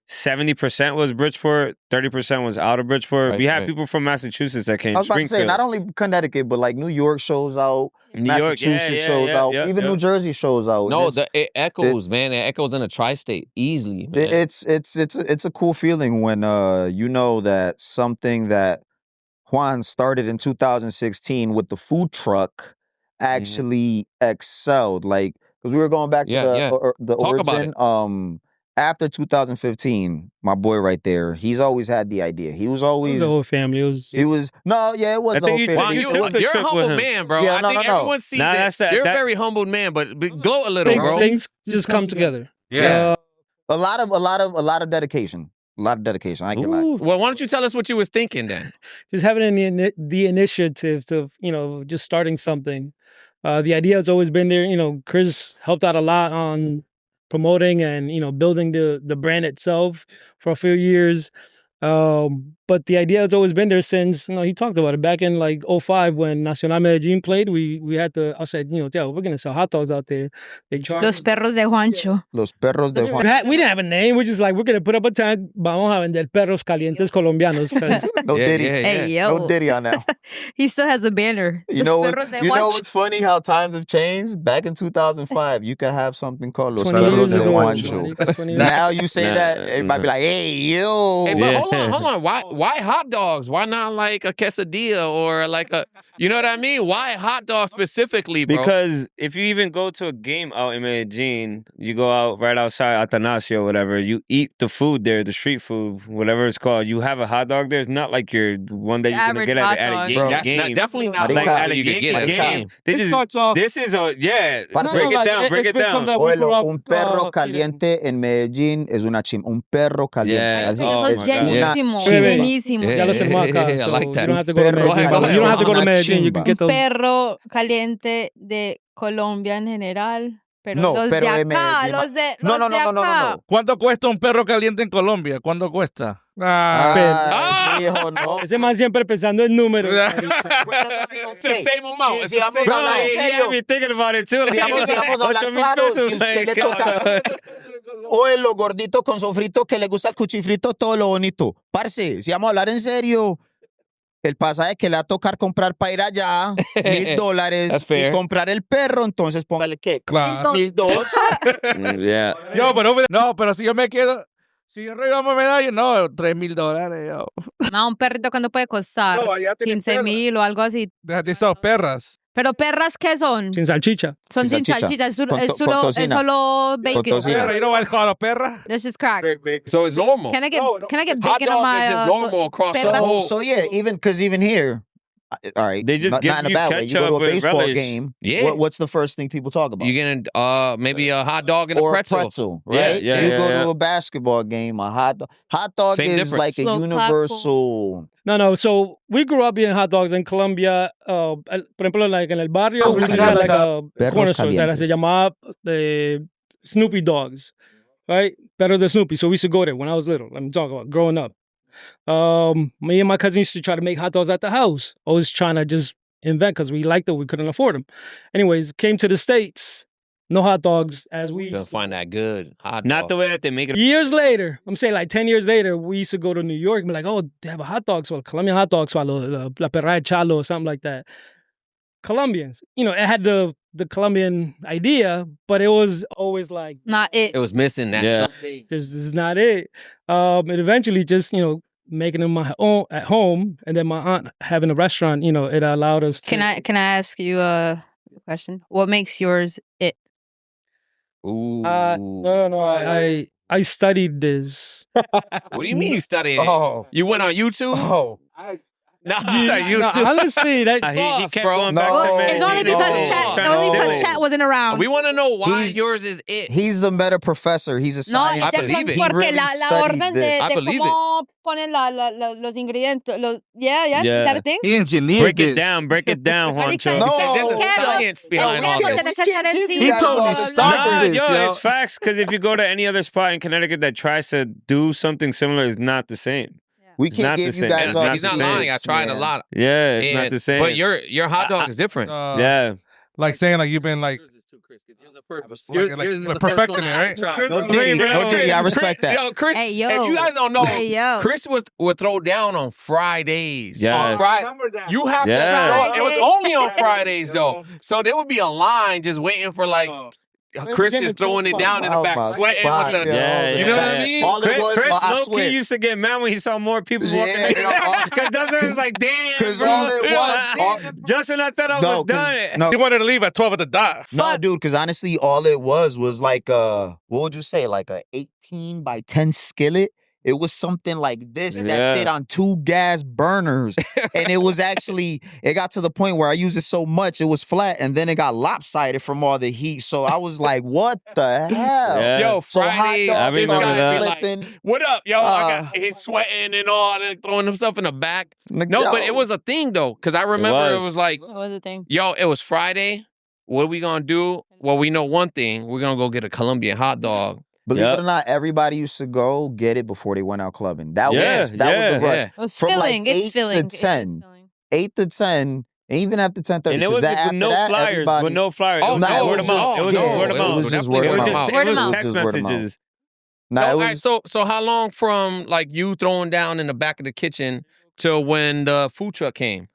70% was Bridgeport, 30% was out of Bridgeport. Right, we had right. people from Massachusetts that came. I was about to say, Springfield. not only Connecticut, but like New York shows out, New York, Massachusetts shows out, even New Jersey shows out. No, It's- it echoes, man. It echoes in a tri-state easily, man. it's a cool feeling when you know that something that Juan started in 2016 with the food truck actually excelled. Like, because we were going back to the Talk about origin. After 2015, my boy right there, he's always had the idea. He was always The whole family. It was it was it was I the think whole you family. Wow, you you're took a the trip with humble him. man, bro. Yeah, I no, think no, no. everyone sees Nah, it. that's that- You're a that- very humble man, but gloat a little, bro. things just come together. Yeah. a lot of dedication. A lot of dedication. I can lie. Well, why don't you tell us what you was thinking then? Just having the initiative to, just starting something. The idea has always been there. Chris helped out a lot on promoting and, building the brand itself for a few years. But the idea has always been there since, he talked about it back in like 2005 when Nacional Medellin played. We had I said, Tiago, we're going to sell hot dogs out there. They charge. Los perros de Juancho. Los perros de Juan. We didn't have a name. We're just like, we're going to put up a tag. Vamos a vender perros calientes colombianos. 'cause No Diddy. Hey, yo. No Diddy on that. He still has a banner. You Los know perros de you know Juancho. what's funny? How times have changed. Back in 2005, you could have something called Los 20 Perros years de ago. Juancho. 20 years Now you say Nah, that, everybody be like, "Hey, yo." Hey, but Yeah. hold on. Why hot dogs? Why not like a quesadilla or like a, you know what I mean? Why hot dogs specifically, bro? Because if you even go to a game out in Medellin, you go out right outside Atanasio or whatever, you eat the food there, the street food, whatever it's called. You have a hot dog there. It's not like you're one that The you're going to get average at hot a dog. game. That's game. definitely not Like like at how you could get at a game. They It just, starts off. this is a, Parce, break it down, break it down. Oelo, un perro caliente en Medellin es una chim. Un perro caliente. Yeah. Así Oh, Eso es my God. llenísimo. Yeah. Llenísimo. Yeah. Ya lo hacemos acá. I So like you that. don't have to go to Perro Medellin. caliente. You don't have to go to Una Medellin. You can chimba. get those. Perro caliente de Colombia en general. Pero No, los pero de de acá, Medellín. los de No, no, los de no, no, no, acá. no. ¿Cuánto cuesta un perro caliente en Colombia? ¿Cuánto cuesta? Ah, viejo, no. Ese man siempre pensando en números. It's the same amount. Sí, It's sí, the vamos same a hablar en amount. serio. be thinking about it too. Si vamos a hablar claro, si usted le toca o el gordito con sofrito que le gusta el cuchifrito, todo lo bonito. Parce, si vamos a hablar en serio, el pasaje que le va a tocar comprar para ir allá, $1,000 That's y fair. comprar el perro, entonces póngale ¿qué? Claro. $1,200. Yeah. Yo, pero si yo me quedo, si yo regalamos medalla, no, $3,000. Yo. No, un perrito cuando puede costar No, allá tienen 15,000 o algo así. They sell perras. Pero perras, ¿qué son? Sin salchicha. Son Sin sin salchicha. salchicha. Es Con es con solo, es tocina. solo bacon. tocina. Perra, you know why it's called a perra? This is crack. So it's normal. Can I get Hot bacon on dog my is just normal across the perra? whole. So yeah, even here, all right, They just not give in a you bad way. You go ketchup to a with baseball relish. game. Yeah. What's the first thing people talk about? You getting maybe a hot dog and a or pretzel. right? Yeah, you yeah, go yeah. to a basketball game, a hot dog. Hot dog Same is difference. like a Slow universal. No. So we grew up eating hot dogs in Colombia. Por ejemplo, like en el barrio, we Perros had like a Perros corner store. O sea, calientes. se llamaba Snoopy dogs, right? Better than Snoopy. So we used to go there when I was little. Let me talk about growing up. Me and my cousin used to try to make hot dogs at the house. Always trying to just invent because we liked them. We couldn't afford them. Anyways, came to the States. No hot dogs as we You'll find that good hot dog. Not the way that they make it. Years later, I'm saying like 10 years later, we used to go to New York and be like, oh, they have a hot dog swallow, Colombian hot dog swallow, La Perra de Chalo or something like that. Colombians, it had the Colombian idea, but it was always like Not it. It was missing that Yeah. something. this is not it. And eventually just, making them my own at home, and then my aunt having a restaurant, it allowed us to. Can I ask you a question? What makes yours it? Ooh. No. I studied this. What do you mean you studied it? Oh. You went on YouTube? Oh. Nah. No, honestly, that's He sauce, kept bro. going No. back to Well, man. It's only He because was chat. trying to Only do because it. chat wasn't around. We want to know why He's- yours is it. He's the meta professor. He's a No, scientist. it's believe it. He porque really la studied orden this. I de believe cómo ponen los ingredientes. Yeah, Yeah. is that a thing? He engineered Break this. it down, Juancho. No. He said there's a Claro. science behind El all queso this. tiene que estar He encima. totally Bla, bla, started bla. Nah, this, yo, yo. it's facts. Because if you go to any other spot in Connecticut that tries to do something similar, it's not the same. We It's can't not give the you same. guys It's all not He's these not the same. lying. I tips, tried a man. lot. Yeah, it's not And- the same. But your hot dog is different. yeah. Like saying like you've been like perfecting it, right? No dig, no dig. I respect that. Yo, Chris, Hey, yo. if you guys don't know, Hey, yo. Chris would throw down on Fridays. Yes. On You have Yeah. to show up. It was Friday. only on Fridays, though. So there would be a line just waiting for, like, Chris is throwing it down in the back, Oh, my sweating spot, with the... Yeah, You know what I mean? All it Chris, was, Chris I low-key swear. used to get mad when he saw more people walking Yeah, in. yeah, Because Justin was like, damn, Because bro. all it was, Justin, I thought I no, was done. no, He wanted to leave at 12 at the dot. no, dude. Because honestly, all it was like what would you say, like a 18 by 10 skillet. It was something like this Yeah. that fit on 2 gas burners. And it was actually, it got to the point where I used it so much, it was flat, and then it got lopsided from all the heat. So I was like, what the hell? Yeah. Yo, So hot Friday, I dogs this remember guy that. be like, flipping. what up, yo? I got he's sweating and all, and throwing himself in the back. No, but it was a thing, though, because I remember it was like, What was the thing? yo, it was Friday. What are we going to do? Well, we know one thing. We're going to go get a Colombian hot dog. Believe Yep. it or not, everybody used to go get it before they went out clubbing. That Yeah, was the rush. yeah. It was From, like, filling. 8 It's to filling. It is 10. filling. 8 to 10, and even after 10:30. And it was after with no that, flyers. everybody- With no flyers. Oh, It was no, just word it of was mouth. just- It was yeah, just word of it mouth. was just definitely word It of was mouth. just, Word it of was mouth. text It was word of mouth. messages. Nah, No, it all right, was so how long from like you throwing down in the back of the kitchen till when the food truck came?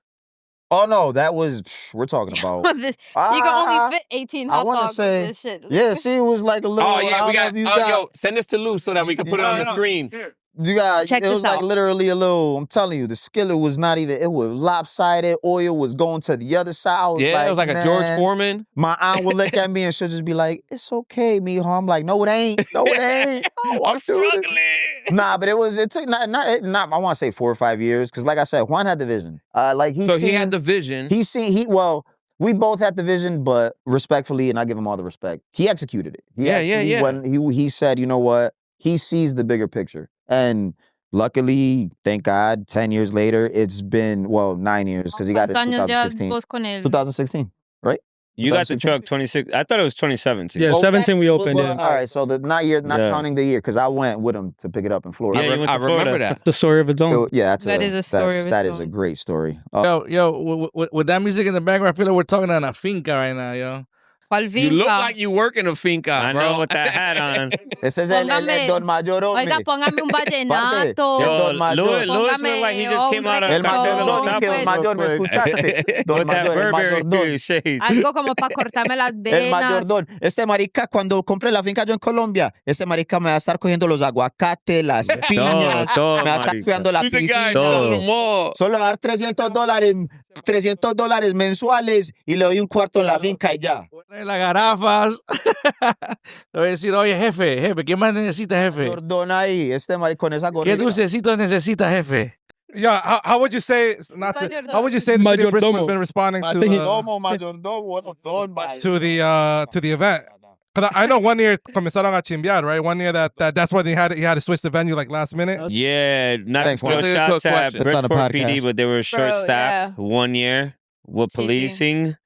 Oh no, that was we're talking about. This- you can only fit 18 I hot wanna dogs say- with this shit. Yeah, see, it was like a little. Oh yeah, we I don't know got. if you Yo, send this to Lou so that we can put it on the screen. You got. Check it was this like out. literally a little. I'm telling you, the skillet was not even. It was lopsided. Oil was going to the other side. I was Yeah, it was like a George man. Foreman. My aunt would look at me and she'll just be like, "It's okay, mijo." I'm like, "No, it ain't. No, it ain't." I'm I'm struggling. Nah, but it took not. I want to say 4 or 5 years because, like I said, Juan had the vision. Like he. So he seen- had the vision. Well, we both had the vision, but respectfully, and I give him all the respect, he executed it. He said, you know what? He sees the bigger picture. And luckily, thank God, 10 years later, it's been, 9 years, because he got it in ¿Cuántos años ya 2016. vos con él? 2016, right? You got the 2016? truck 26. I thought it was 2017. Yeah, Oh, 17 we opened Well, it. all right, so not Yeah. counting the year, because I went with him to pick it up in Florida. Yeah, you went I to Florida. remember that. The story of its own. That's That is a story of its That is a own. great story. With that music in the background, I feel like we're talking on a finca right now, yo. ¿Cuál You look finca? like you work in a finca, I bro. know with that hat on. Ese es el Póngame- Don Mayordomo. Oiga, póngame un Parce, vallenato. yo- Yo, Don Mayor. Louis looked like he just came out of El Cartel de los mayor, Sapos el mayor, ¿me real quick. escuchaste? Don With that Mayor, el Burberry mayordomo. shade. Algo como para cortarme las El venas. mayordomo. Este marica, cuando compré la finca yo en Colombia, ese marica me va a estar cogiendo los aguacates, las piñas, todo, me va a estar marica. cuidando la He's a guy piscina. Todo. selling them all. Solo dar $300 mensuales y le doy un cuarto en la finca y ya. Las garrafas. Le voy a decir, oye, jefe, ¿qué más necesita, jefe? Mayordomo ahí, este marica con esa ¿Qué gorrita. dulcecitos necesita, jefe? Yeah, how would you say how would you say the city of Bridgeport has been responding to the event? 'Cause I know one year comenzaron a chimbear, right? One year that's why he had to switch the venue like last minute. Yeah, not Thanks, to throw Juan. That's a shots good at question. That's on the Bridgeport PD, podcast. but they were short-staffed yeah. 1 year with Sí, sí. policing.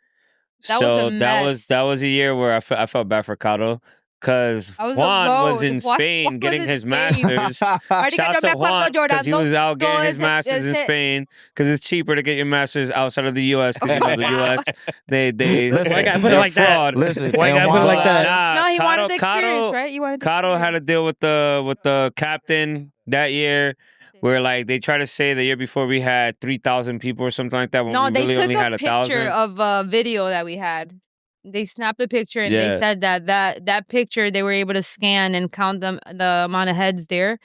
That was a So that mess. was a year where I felt bad for Caro Because Juan was in Spain getting his master's. Shout out to Juan because he was out getting his master's in Spain because it's cheaper to get your master's outside of the U.S. because you know the U.S. they Listen, why gotta put it like that? Listen, why gotta put it like that? No, he wanted Cotto- the experience, right? You wanted the Cotto had to experience. deal with the captain that year. Where like they try to say the year before we had 3,000 people or something like that. When No, we they really took only had a 1,000. picture of a video that we had. They snapped a picture and they Yeah. said that picture they were able to scan and count the amount of heads there.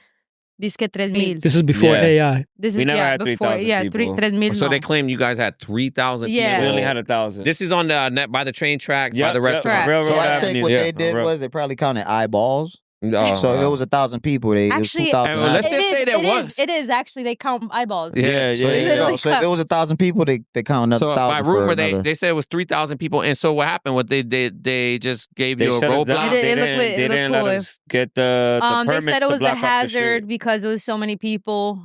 Dice que 3,000. This is before Yeah. AI. This We is never had before 3,000 people. 3,000. So they claim you guys had 3,000 Yeah. people. We only had 1,000. This is on the net by the train tracks, by Yep, the yep, restaurant. Railroad So I Avenue. think what Yeah. they did was they probably counted eyeballs. So if it was 1,000 people, it was Actually, 2,000. Well, let's it just is- say there it was. is- It is actually they count eyeballs. Yeah, So yeah, there you yeah. go. So if it was 1,000 people, they count another So 1,000. by rumor, for they another. said it was 3,000 people. And so what happened? What they just gave They you a shut us down. roadblock? It They looked didn't, lit- it they looked didn't let cool. us get the They permits said it to was a block off the hazard street. because it was so many people.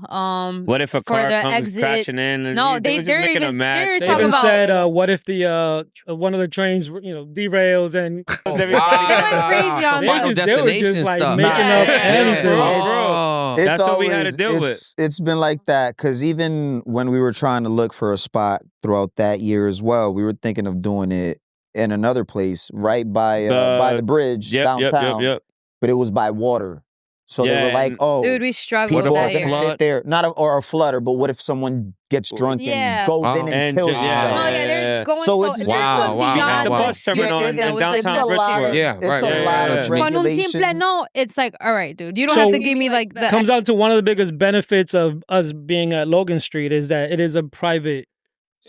What if a for car the comes exit- crashing in? And No, they were just making a mad they're They talking even about- said, what if the one of the trains, derails and They went crazy on They that. Final just- they were destination just, like, stuff. making up anything. Oh. That's what we had to deal with. It's been like that because even when we were trying to look for a spot throughout that year as well, we were thinking of doing it in another place right by the bridge downtown. Yep. But it was by water. So they Yeah, were like, and- oh, Dude, we struggled people that are year. going to sit there. Or a flooder, but what if someone gets drunk Yeah. and goes in and And kills just- No, themselves? yeah, Yeah. they're going So so it's- they're Wow, going wow, beyond the wow. bus terminal Yeah, in it's downtown a lot Bridgeport. of, Yeah, it's right, a yeah, lot yeah, of yeah. Con un regulations. simple no, it's like, all right, dude, you don't So- have to give me like the comes out to one of the biggest benefits of us being at Logan Street is that it is a private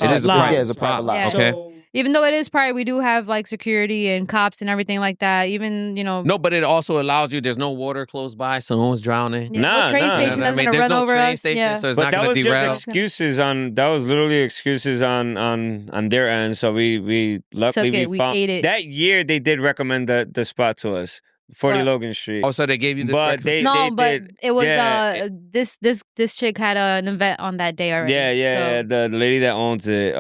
It is a lot. private Yeah, it's a private lot. Yeah. Okay. So- even though it is private, we do have like security and cops and everything like that. Even No, but it also allows you. There's no water close by, so no one's drowning. Yeah, Nah, no train nah. station You know what I doesn't mean? gonna There's run no over train us. station, Yeah. so it's But not that going was to just derail. excuses on. That was literally excuses on their end. So we luckily Took it, we found ate it. that year. They did recommend the spot to us, 40 What? Logan Street. Oh, so they gave you this. but they No, but did, it was yeah, this chick had an event on that day already. yeah, So. the lady that owns it.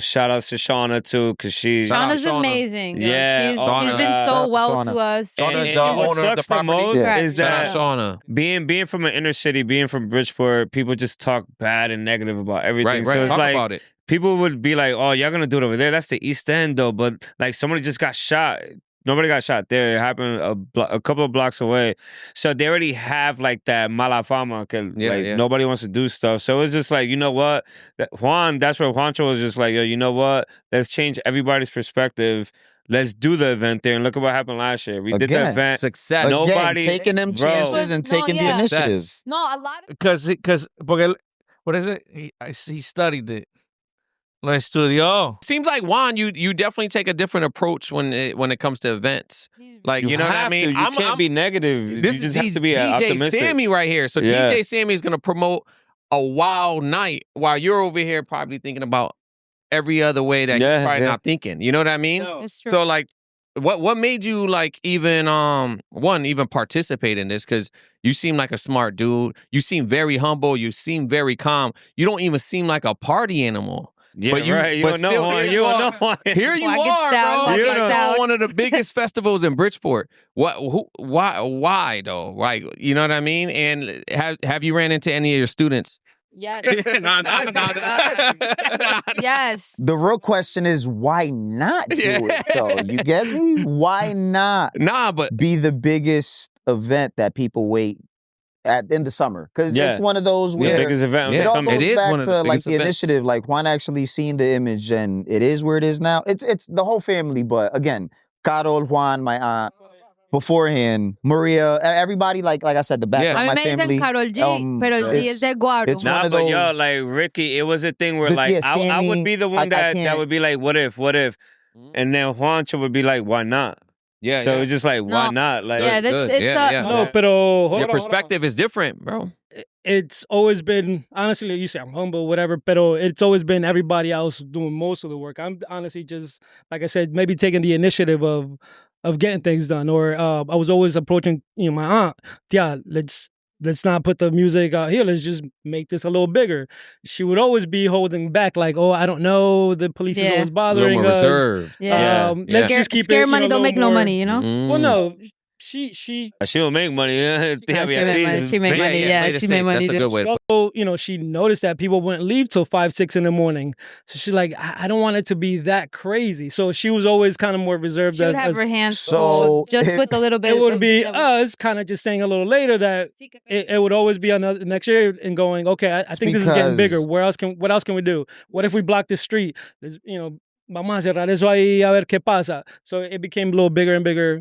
Shout out to Shauna too, because she. Shout out Shauna's Shauna. amazing. Yeah, she's Shauna. been so well Shauna. to us. And, Shauna's and the what owner of the sucks the property. most Yeah. is Shout out that Shauna. being from an inner city, being from Bridgeport, people just talk bad and negative about everything. Right, So right. it's Talk like about it. people would be like, "Oh, y'all gonna do it over there? That's the East End, though." But like, somebody just got shot. Nobody got shot there. It happened a couple of blocks away. So they already have like that mala fama. Yeah. Nobody wants to do stuff. So it's just like, you know what? That's where Juancho was just like, yo, you know what? Let's change everybody's perspective. Let's do the event there. And look at what happened last year. We did the Again. event. Success. Again, Nobody- taking them Bro. chances and No, taking yeah. the initiative. No, a lot of Because what is it? He studied it. Lo estudió. Seems like Juan, you definitely take a different approach when it comes to events. Like you know what I have mean? to. You can't be negative. This You just is have to be DJ optimistic. Sammy right here. So Yeah. DJ Sammy is gonna promote a wild night while you're over here probably thinking about every other way that you're Yeah, probably yeah. not thinking. You know what I mean? it's true. So like, what made you like even even participate in this? Because you seem like a smart dude. You seem very humble. You seem very calm. You don't even seem like a party animal. Yeah, But you- right. You but don't know still, one. here You you don't are. know one. Here you Walk it are, down, bro. walk You're it like down. one of the biggest festivals in Bridgeport. Why though? Right? You know what I mean? And have you ran into any of your students? yes. No. Yes. The real question is why not do it though? You get me? Why not Nah, but be the biggest event that people wait in the summer? Because Yeah. it's one of those The where biggest event Yeah. of it the all summer. goes It is back one of the to like biggest the events. initiative. Like Juan actually seen the image and it is where it is now. It's the whole family, but again, Carol, Juan, my aunt, beforehand, Maria, everybody. Like I said, the background, A mí my me dicen family. Carol G, pero el G es de Guaro. it's Nah, one of but yo, those- like Ricky, it was a thing where The- like yeah, I would Sammy, be the one I that can't- would be like, what if? And then Juancho would be like, why not? yeah. So yeah. it's just like, why No. not? Like, Yeah, that's Good. it's Yeah, yeah. No, pero hold Your on. perspective is different, bro. It's always been, honestly, like you say I'm humble, whatever, pero it's always been everybody else doing most of the work. I'm honestly just, like I said, maybe taking the initiative of getting things done. Or I was always approaching, my aunt, yeah, let's not put the music out here. Let's just make this a little bigger. She would always be holding back, like, oh, I don't know. The police is Yeah. always A little bothering more us. reserved. Yeah. Yeah. Let's just keep Scare it, money a don't little make no more- money, you know? Well, no, she will make money. She made money. Yeah, she made money. That's a good way. also, she noticed that people wouldn't leave till 5, 6 in the morning. So she's like, I don't want it to be that crazy. So she was always kind of more reserved. She would have her hands So just with a little bit. It would be us kind of just saying a little later that it would always be another next year and going, okay, I think this is getting bigger. What else can we do? What if we block the street? Vamos a cerrar eso ahí a ver qué pasa. So it became a little bigger and bigger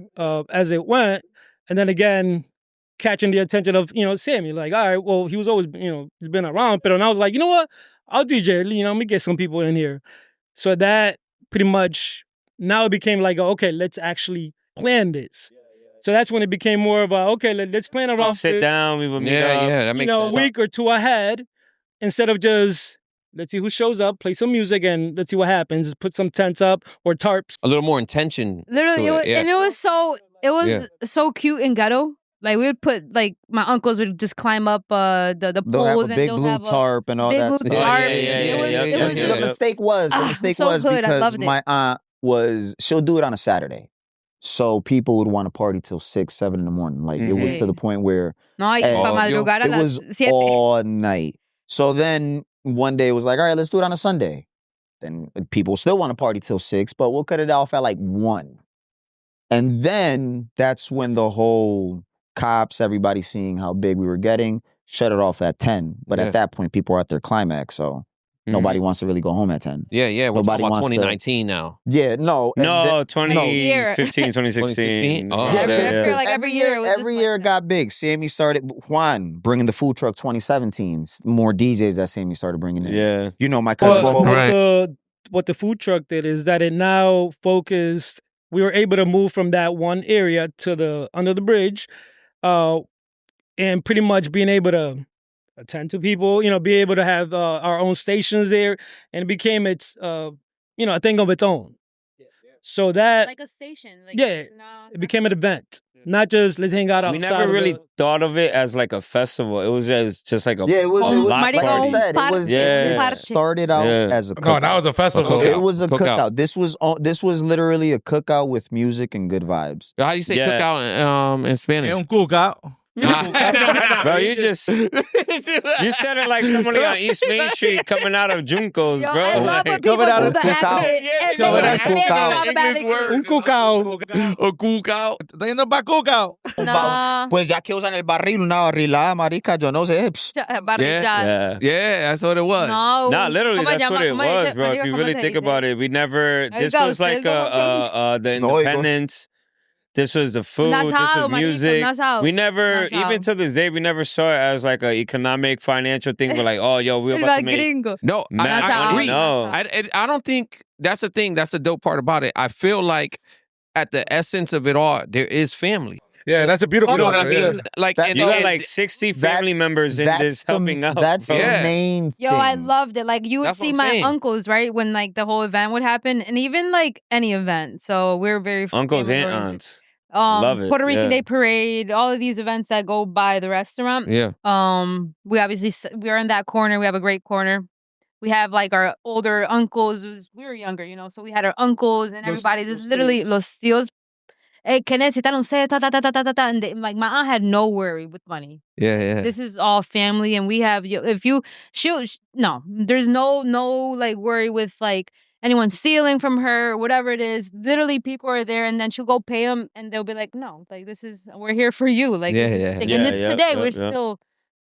as it went. And then again, catching the attention of, Sammy. Like, all right, well, he was always, he's been around. But I was like, you know what? I'll DJ. Let me get some people in here. So that pretty much, now it became like, okay, let's actually plan this. So that's when it became more of okay, let's plan around. Sit down, we will meet up. Yeah, that makes sense. A week or two ahead, instead of just, let's see who shows up, play some music, and let's see what happens. Put some tents up or tarps. A little more intention. Literally, and it was so cute and ghetto. Like we would put, like my uncles would just climb up the they'll have poles a big and blue tarp and all that stuff. The mistake was because my aunt she'll do it on a Saturday. So people would want to party till 6, 7 in the morning. Like it was to the point where it was all night. So then one day it was like, all right, let's do it on a Sunday. Then people still want to party till 6, but we'll cut it off at like 1. And then that's when the whole cops, everybody seeing how big we were getting, shut it off at 10. But at that point, people are at their climax, so nobody wants to really go home at 10. Yeah. We're talking about 2019 now. Yeah, no. 2015, 2016. Oh, every year it got big. Sammy started, Juan, bringing the food truck 2017. More DJs that Sammy started bringing in. Yeah. My cousin. What the food truck did is that it now focused, we were able to move from that one area to under the bridge, and pretty much being able to attend to people, be able to have our own stations there, and it became a thing of its own. So that, like a station, it became an event, not just let's hang out outside. We never really thought of it as like a festival. It was just like a it was block party. It started out as a cookout. No, that was a festival. It was a cookout. This was literally a cookout with music and good vibes. How do you say cookout in Spanish? Un cookout. Bro, you said it like somebody on East Main Street coming out of Juncos, bro. I love when people do the accent. English word. Un cookout. A cookout. Está yendo pa' cookout. No. Pues ya que usan el barril, una barrilada, marica, yo no sé. Yeah, that's what it was. Nah, literally, that's what it was, bro. If you really think about it, we never. This was like the independence. This was the food, this was music. We never, even to this day, we never saw it as like an economic, financial thing. We're like, oh, yo, we're about to make No, I agree. No. I don't think that's the thing. That's the dope part about it. I feel like at the essence of it all, there is family. Yeah, that's a beautiful thing. I mean? Like, you got like 60 family members in this helping out. That's the main thing. Yo, I loved it. Like, you would see my uncles, right? When like the whole event would happen, and even like any event. So we're very uncles and aunts. Love it. Puerto Rican Day Parade, all of these events that go by the restaurant. Yeah. We obviously, we're in that corner. We have a great corner. We have like our older uncles. We were younger, so we had our uncles and everybody's just literally los tíos. Hey, que necesitaron and they, like my aunt had no worry with money. Yeah. This is all family, and we have there's no like worry with like anyone stealing from her or whatever it is. Literally, people are there, and then she'll go pay them, and they'll be like, "No, like we're here for you." Like, and today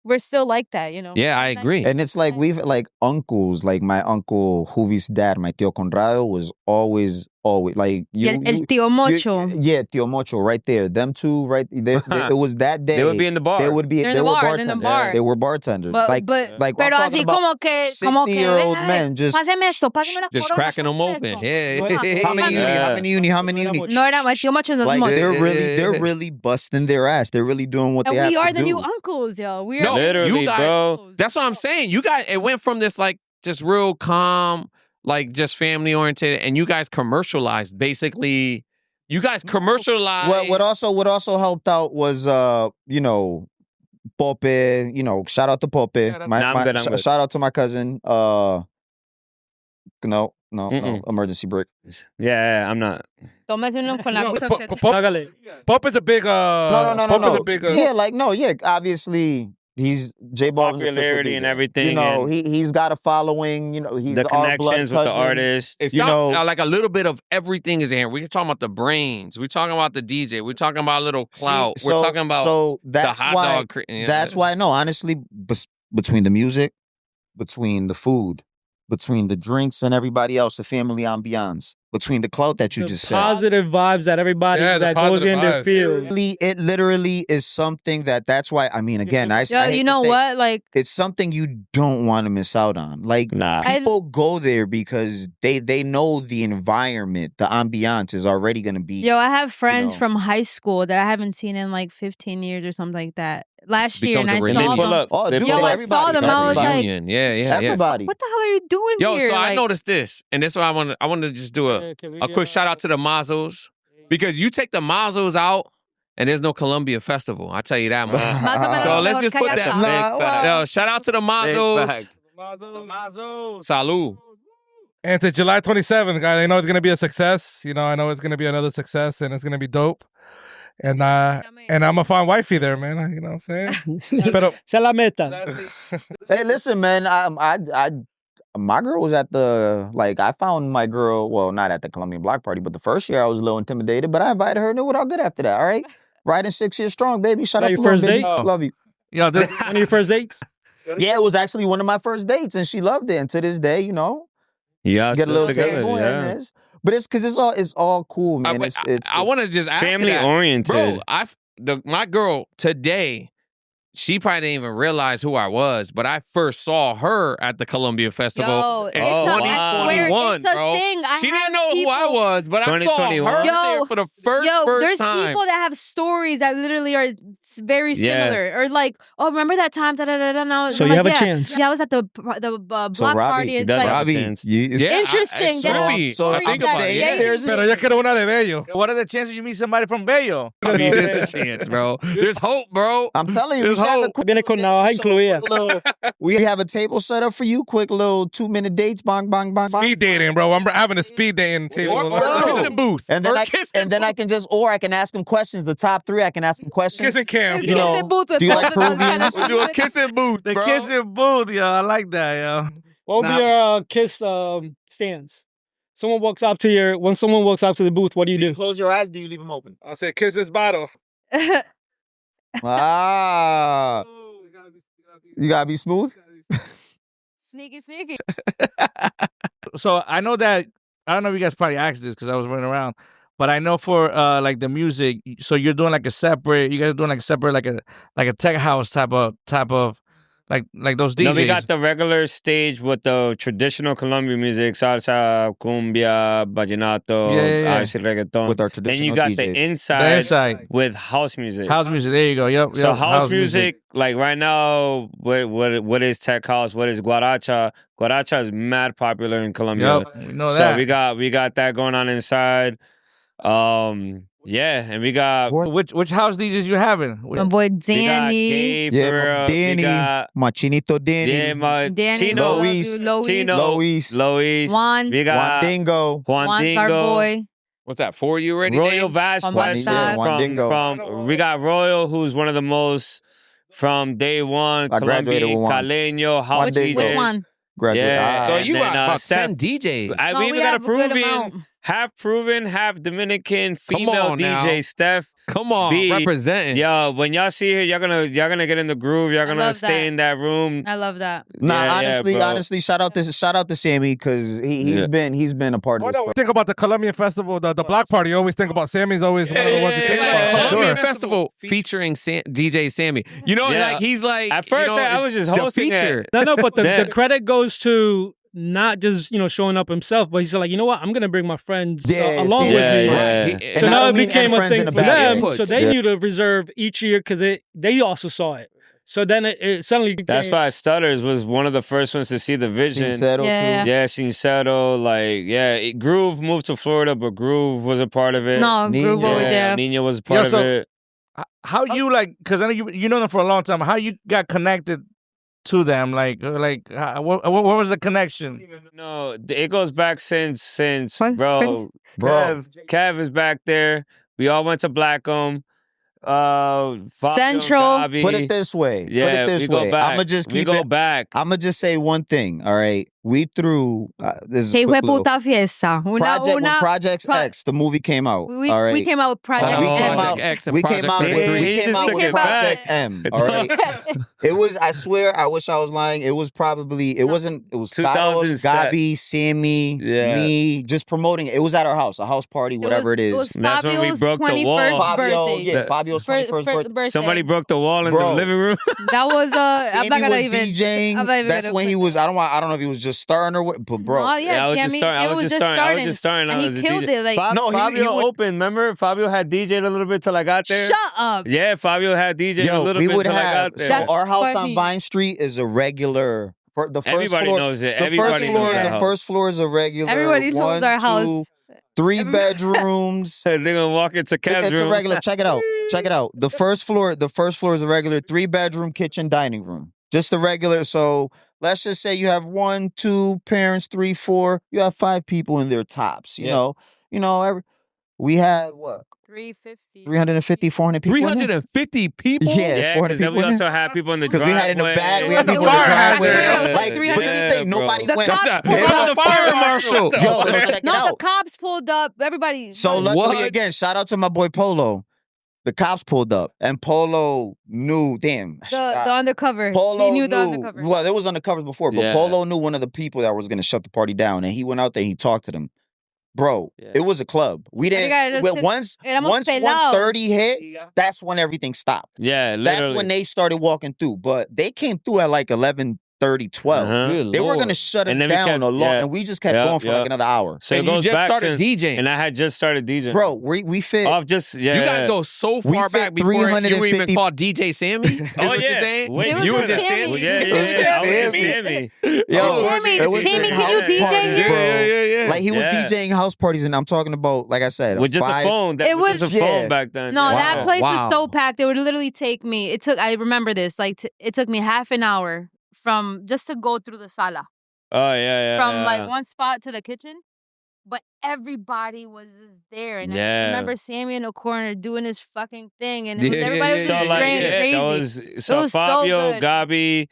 we're still like that, Yeah, I agree. And it's like we've like uncles, like my uncle Juvi's dad, my tío Conrado, was always like el tío Mocho. Tío Mocho, right there. Them two, right? It was that day. They would be in the bar. They would be. They were bartenders. They were bartenders. Like pero así como que 60-year-old men just cracking them open. Yeah. How many uni? No era my tío Mocho. Like they're really busting their ass. They're really doing what they have to do. We are the new uncles, yo. We are literally, you guys, bro. That's what I'm saying. You guys, it went from this like just real calm, like just family oriented, and you guys commercialized basically. You guys commercialized. What also helped out was Pope. Shout out to Pope. I'm good. Shout out to my cousin. No, No. Emergency brake. Yeah, I'm not. Tómese uno con la No, cosa Pop- que- Pop- Pop is a big. No. Pop is a big. Yeah, obviously, he's J Balvin's official Popularity DJ. and everything, You know, and he's got a following. You know, he's the our blood connections with the cousin. artists. It's You not know- like a little bit of everything is in here. We're talking about the brains. We're talking about the DJ. We're talking about a little clout. See, We're talking about so that's the hot why. dog. That's why. No, honestly, between the music, between the food, between the drinks and everybody else, the family ambiance, between the clout that you The just said. positive vibes that everybody Yeah, the that goes positive in there vibes. feels. It literally is something that's why, I mean, again, I Yo, hate you to know say, what? Like, it's something you don't want to miss out on. Like, Nah. people go there because they know the environment, the ambiance is already going to be. yo, I have friends know. from high school that I haven't seen in like 15 years or something like that. Last year, and I Becomes a They saw pull them. up. Oh, They dude, Yo, pull I up. saw them. I was like, Union. Yeah. Everybody. what the hell are you doing Yo, here? so I Like, noticed this, and this is why I want to just do a quick shout out to the Mazos, because you take the Mazos out, and there's no Columbia Festival. I tell you that much. Más o menos So lo let's mejor just que put haya that. estado. Nah, Yo, shout out to the Mazos. Salud. And to July 27th, guys, I know it's gonna be a success. You know, I know it's gonna be another success, and it's gonna be dope. And I'm gonna find wifey there, man. You know what I'm saying? Pero Esa es la meta. Hey, listen, man. My girl was at the, like, I found my girl, well, not at the Colombian Block Party, but the first year I was a little intimidated, but I invited her and it went all good after that, all right? Riding 6 years strong, baby. Shout That out to your Lil, first baby. date? Love you. Yo, this, One of your first dates? Yeah, it was actually one of my first dates, and she loved it. And to this day, you know, Yeah, get a little together. tango Yeah. in this. But it's because it's all cool, man. I want to just add to Family that. oriented. Bro, my girl today, she probably didn't even realize who I was, but I first saw her at the Columbia Festival Yo, in it's a, I swear, 2021, it's a bro. thing. She didn't know who I was, but I saw 2021. her Yo, there for the first there's time. people that have stories that literally are very Yeah. similar, or like, oh, remember that time? Da, da, da, da, no. So I'm you like, have a yeah. chance. Yeah, I was at the block So, Robbie, party. It's does like, have a Robbie, chance. Yeah, interesting. It That's should be. so I I'm think about it. saying Yeah. there's pero yo quiero una de Bello. what are the chances you meet somebody from Bello? I mean, there's a chance, bro. There's hope, bro. I'm telling you, we There's should have a hope. quick Viene con navaja incluida. we have a table set up for you. Quick little 2-minute dates. Bang, bang, bang, bang. Speed dating, bro. I'm having a speed dating table. Or kissing booth. And then Or I kissing I can just, or I can ask him questions. The top 3, I can ask him questions. Kissing cam. You know, do you like Peruvians? We do a kissing booth, The bro. kissing booth, yo. I like that, yo. What would be your kiss stance? When someone walks up to the booth, what do you do? Close your eyes. Do you leave them open? I'll say kiss this bottle. Ah, you gotta be smooth. sneaky, sneaky. So I know that, I don't know if you guys probably asked this because I was running around, but I know for like the music, so you're doing like a separate, you guys are doing like a separate, like a tech house type of like those DJs. No, we got the regular stage with the traditional Colombian music, salsa, cumbia, vallenato, Yeah. obviously reggaeton. With our Then traditional you got DJs. the inside, The inside. with house music. House music. There you go. Yep. So yep, house music, like right now, what is tech house? What is guaracha? Guaracha is mad popular in Colombia. Yep. We know So that. we got that going on inside. Yeah, and we got Which house DJs you having? My boy we got Danny. Gabe, Yeah, Burrow, Danny, we got my chinito Danny, yeah, my Danny, Chino, love Luis, you, Luis. Chino, Luis, Juan. we got Juan Dingo. Juan Juan's our Dingo, boy. What's that, 4 you already? Royal named? Vasquez Juan Juan Dingo. from we got Royal, who's one of the most from day one. I graduated Colombian, with Juan. Caleño, house Dingo. Which DJ. one? Graduate. Yeah. So And you then, got about Steph- 10 DJs. I No, we we even got a have a good proven, amount. half proven, half Dominican female on now. DJ, Steph. Come on, B. representing. Yo, when y'all see her, y'all gonna get in the groove. Y'all gonna love stay that. in that room. I love that. Nah, Yeah, bro. honestly, shout out to Sammy because he's been a part of this. Think about the Colombian Festival, the block party. You always think about Sammy's always one of the ones you think It's like about. Colombian Sure. Festival featuring DJ Sammy. You know, Yeah. like he's like. At first, you know, I was just the hosting it. feature. No, but the Then- credit goes to not just showing up himself, but he's like, you know what, I'm gonna bring my friends Yeah, along see, with yeah, me. yeah. He- So And I now don't it mean became a friends in thing a for bad them. way. So they knew to reserve each year because they also saw it. So then it suddenly became, That's why Stutters was one of the first ones to see the vision. Sincero, Yeah. too. Yeah, Sincero, Groove moved to Florida, but Groove was a part of it. No, Groove Nino. over yeah, there. Nino was a part so- of it. How you like? Because I know you know them for a long time. How you got connected to them? Like what was the connection? No, it goes back since Friends? bro. Kev is back there. We all went to Blackham. Fabio, Central. Gabi. Put it this way. Yeah, Put it this we go way. back. I'ma just we keep go it. back. I'ma just say one thing. All right, we threw this is a Se quick fue little- puta fiesta. when Project X, the movie came out. We all right, came out with Project we M. came out. X and We Project came out M. with. He We came just out took with it back. Project M. All right. It was. I swear. I wish I was lying. It was probably. It wasn't. It was Scott, 2007. Gabi, Sammy, me, just promoting it. It was at our house, a house party, whatever it is. It was That's when we Fabio's broke the wall. 21st Fabio, birthday. yeah, Fabio's 21st birthday. Somebody broke the wall in the Bro. living room. That was I'm Sammy not gonna was even. DJing. I'm not even That's gonna when put he was. that. I don't know if he was just starting or what. But bro, Oh yeah, I was Sammy, just starting. I Sammy was just starting. and I he was a killed DJ. it. Like No, he Fabio would- opened. Remember, Fabio had DJed a little bit till I got there. shut up. Yeah, Fabio had DJed a yo, little we bit would till I have. got So there. That's our house funny. on Vine Street is a regular. For the first Everybody floor, knows it. The Everybody first knows floor. that The house. first floor is a regular. Everybody knows 1, our 2, house. 3 bedrooms. They're gonna walk into Kev's It's a room. regular. Check it out. Check it out. The first floor is a regular 3-bedroom kitchen dining room. Just the regular. So let's just say you have 1, 2 parents, 3, 4. You have 5 people in their tops. You know. We had what? 350. 350, 400 people. in there? 350 people? Yeah, Yeah, 400 because then people we in also there. had people in the Because driveway. we had in the back, we had It people in was the a car driveway. accident. Like, but the thing, bro. nobody The went. cops It pulled was up. the fire marshal. Yo, so check it No, the out. cops pulled up. Everybody. So luckily, What? again, shout out to my boy Polo. The cops pulled up, and Polo knew. Damn, the undercover. Polo He knew the knew. undercover. Well, there was undercovers before, but Yeah. Polo knew one of the people that was going to shut the party down, and he went out there. and He talked to them. Bro, Yeah. it was a club. We didn't. Once Éramos pelados. 1:30 hit, that's when everything stopped. Yeah, That's literally. when they started walking through. But they came through at like 11:30, 12. Uh-huh. They were gonna shut us And then we down kept- a lot, yeah. and we just kept Yeah, going for like yeah. another hour. So And it you goes just back started to, DJing. and I had just started DJing. Bro, we fit. Off just yeah. You guys go so We far fit back before you were even 350 called DJ Sammy? Is Oh what yeah. you're saying? Wait, It was you a was just Sammy. saying. Well, yeah, It yeah, was yeah. I was Sammy. Sammy. Yo, Sammy, it was Sammy, just can you house DJ parties, here? bro. Yeah. Like he was Yeah. DJing house parties, and I'm talking about, like I said, With just 5 a phone. That It was just a was- phone Yeah. back then. No, yeah. that place Wow. was so packed. It would literally take me. I remember this. Like it took me half an hour from just to go through the sala Oh yeah. from yeah. like one spot to the kitchen. But everybody was just there, and I Yeah. remember Sammy in the corner doing his fucking thing, and Yeah, everybody was yeah, So just like crazy. yeah, that was so was so Fabio, good. Gabi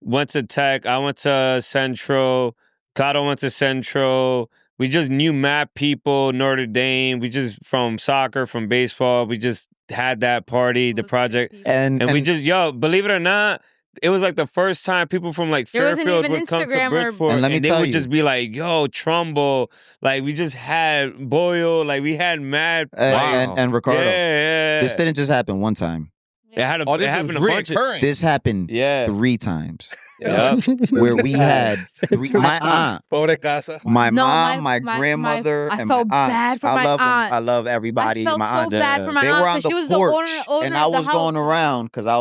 went to Tech. I went to Central. Cado went to Central. We just knew mad people, Notre Dame. We just from soccer, from baseball. We just had that party, the project, and we just believe it or not, it was like the first time people from like There wasn't Fairfield even would come to Instagram or- Bridgeport, And let me they tell would you. just be like, "Yo, Trumbo!" Like we just had Boyo, like we had mad. like, and Ricardo. yeah. This didn't just happen one time. It had Oh, it this happened was a bunch of reoccurring. This happened yeah. 3 times. Yep. Where we had my aunt, Pobre casa. my No, mom, my- my my- grandmother, I and felt my aunts. bad for I my love them. aunt. I love everybody. I felt my so aunt. bad for my They aunt were on because the she was the porch, owner and I of the was going house. around because I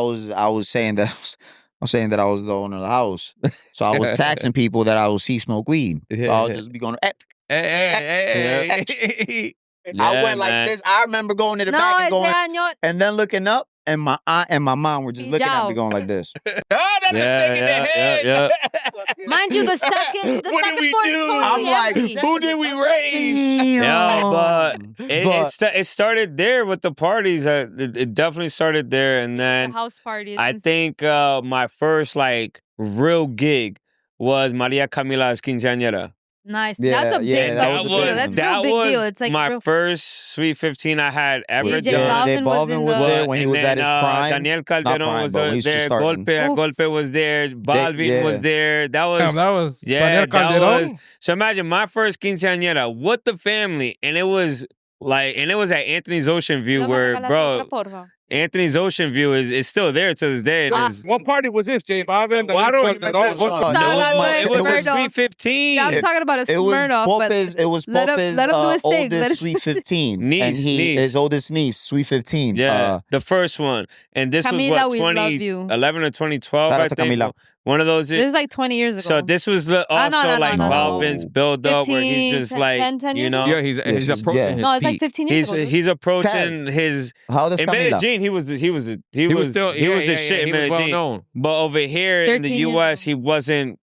was saying that I was saying that I was the owner of the house. So I was taxing people that I would see smoke weed. So I would just be going. Hey. I went like man. this. I remember going to the No, back and ese going, año. and then looking up, and my aunt and my mom were just looking at me, Yao. going like this. Shaking their head. yeah. Mind you, the second What did we floor do? is totally I'm like, empty. Who did we raise? Damn. Yeah, but But- it started there with the parties. It definitely started there, and The then house party. I think my first like real gig was Maria Camila's quinceañera. Nice. Yeah, That's a yeah, big that fucking was a deal. big That's one. real big deal. It's like my real. first Sweet 15 I had ever DJ done. Balvin was Balvin in was the- there when he And was at then, his prime. Daniel Calderon prime, was but when he's just there. starting. Golpe was there. Balvin yeah. was there. That was Damn, that was yeah. Daniel That Calderon. was so. Imagine my first quinceañera with the family, and it was at Anthony's Ocean View, where bro. Anthony's Ocean View is still there to this day. Ah. It's- What party was this, J Balvin? Why don't you make that Stop, No, like, it was a Smirnoff. Sweet 15. Yeah, I'm talking about a It was Smirnoff, but Pope's. It was let him- Pope's let him do his thing. Let him- oldest Sweet 15, Niece, and niece. his oldest niece, Sweet 15. Yeah, the first one. And this Camila, was what, we love you. 2011 or 2012, Shout I out to think. Camila. one of those. This is like 20 years ago. So this was also like Balvin's build up where he's just 10 like, you know. Yeah, he's approaching. No, it's like 15 years ago. He's approaching his. How old is In Camila? Medellin, he was the shit in Medellin. Well-known. But over here in the 13 years U.S., he wasn't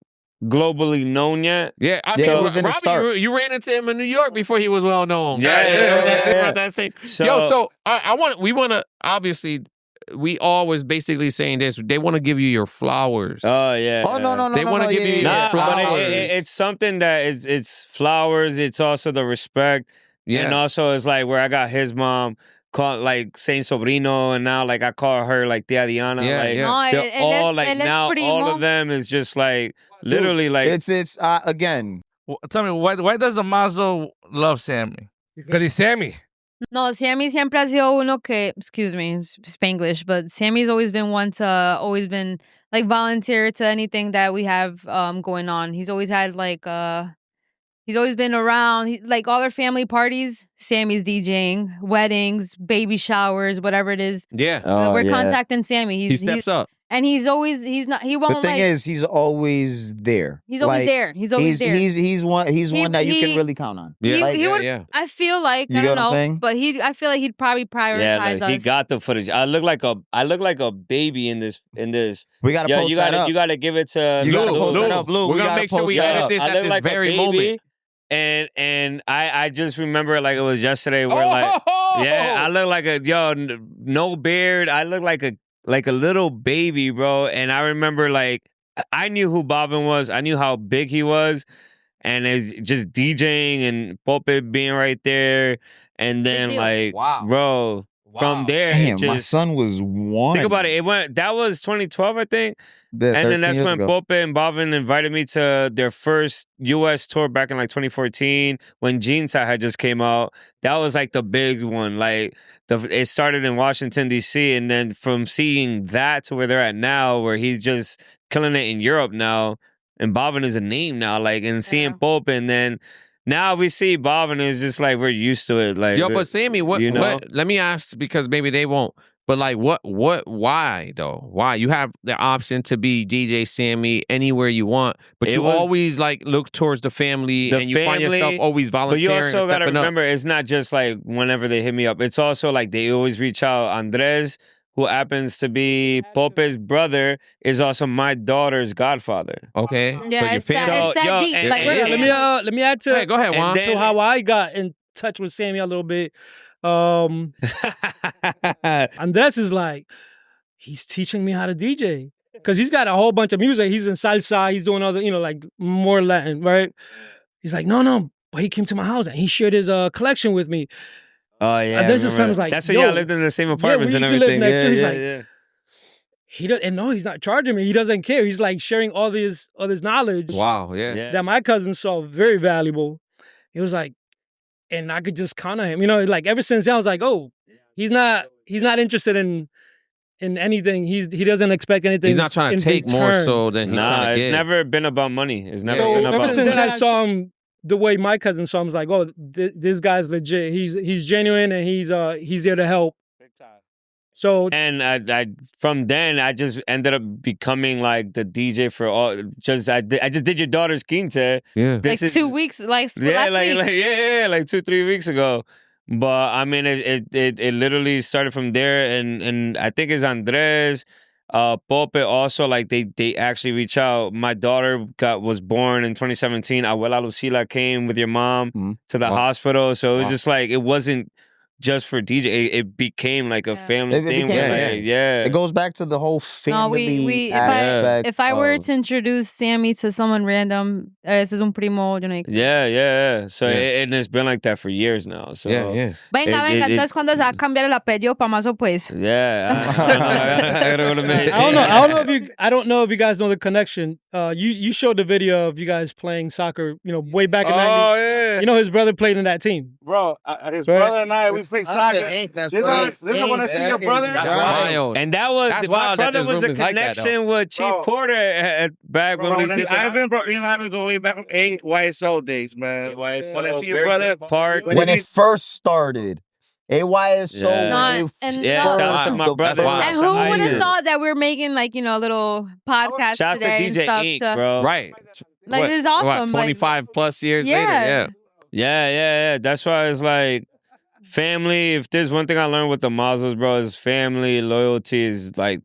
globally known yet. Yeah, I Yeah, mean, it was in the Robbie, start. you ran into him in New York before he was well known. Yeah. That same. So- Yo, so we want to obviously. We always basically saying this. They want to give you your flowers. Oh yeah. Oh no! They wanna give you Nah, flowers. but it's something that it's flowers. It's also the respect, and also it's like where I got his mom called like saying sobrino, and now like I call her like Tia Diana. Yeah, like, yeah. No, they're all like now all of them is just like literally like It's again. Tell me, why does the Mazo love Sammy? Because he's Sammy. No, Sammy siempre ha sido uno que, excuse me, it's Spanglish, but Sammy's always been one to, always been like volunteer to anything that we have going on. He's always had like, he's always been around. Like all our family parties, Sammy's DJing, weddings, baby showers, whatever it is. Yeah, We're contacting Sammy. he steps up. And he won't The thing is, he's always there. He's always there. He's always there. He's one that you can he- really count on. Yeah, he would. yeah. I feel like You I get don't what I'm know, saying? but I feel like he'd probably prioritize us. he got the footage. I look like a baby in this. We gotta post that up. You gotta give it to You gotta Lou, post that Lou. up, Lou. We're We gonna gotta make sure post we that edit up. this I at look this like very a baby, moment. and I just remember it like it was yesterday. Where I look like no beard. I look like a little baby, bro. And I remember like I knew who Balvin was. I knew how big he was, and it's just DJing and Pulpit being right there, and then deal. like Wow. bro. From there, Damn, it my just, son was one. think about it. That was 2012, I think. Yeah, And then 13 that's years when ago. Pope and Balvin invited me to their first U.S. tour back in like 2014 when Jeans had just came out. That was like the big one. Like it started in Washington, D.C. And then from seeing that to where they're at now, where he's just killing it in Europe now. And Balvin is a name now. Like, and seeing Pope, and then now we see Balvin is just like we're used to it. Like, Yo, but Sammy, what? Let me ask, because maybe they won't. But like, why though? Why? You have the option to be DJ Sammy anywhere you want, but you always like look towards the family, and you find yourself always volunteering. But you also got to remember, up. it's not just like whenever they hit me up. It's also like they always reach out. Andres, who happens to be Pope's brother, is also my daughter's godfather. Okay. Yeah, it's that deep. and- Like, and- we're and- family. Let me add to Hey, go ahead, Juan. to how I got in touch with Sammy a little bit. Andres is like, he's teaching me how to DJ. Because he's got a whole bunch of music. He's in salsa. He's doing other, like more Latin, right? He's like, no. But he came to my house and he shared his collection with me. Oh, yeah. And this is something like, that's when y'all lived in the same apartments we and used to live everything. next to. He's like, yeah. He's not charging me. He doesn't care. He's like sharing all this knowledge Wow. Yeah. that my cousin saw very valuable. He was like, and I could just count on him. Like ever since then, I was like, oh, he's not interested in anything. He doesn't expect anything. He's not trying to take more so than he's trying to it's get. never been about money. It's never So been ever about since money. I saw him the way my cousin saw him, I was like, oh, this guy's legit. He's genuine and he's there to help. So and I from then I just ended up becoming like the DJ for all. I just did your daughter's quinta. Yeah. Like 2 weeks, like last week. Like 2-3 weeks ago. But I mean, it literally started from there, and I think it's Andres, Pope also, like they actually reach out. My daughter was born in 2017. Abuela Lucila came with your mom to the hospital, so it was just like it wasn't just for DJ. It became like a family thing. It goes back to the whole family aspect. If I were to introduce Sammy to someone random, ese es un primo, yo no hay. Yeah. So and it's been like that for years now. So Venga, entonces cuando se va a cambiar el apellido para Mazo, pues. Yeah. I don't know if you guys know the connection. You showed the video of you guys playing soccer, way back in the 90s. Yeah. His brother played in that team. Bro, his brother and I, we played soccer. This is when I see your brother. That's wild. And that was That's my wild that brother this was room the is like that, connection with Chief Porter back when we did I've been go way back from YSL days, man. When I see your brother Park. When it first started. AY is so Yeah. Shout out to my brother. And who would have Yeah. thought that we're making like a little podcast Shouts to today and DJ stuff? Ink, To, bro. Right. Like What- this is awesome. What, like, 25 plus years Yeah. later? Yeah. Yeah. That's why it's like family. If there's one thing I learned with the Mazos, bro, is family loyalty is like,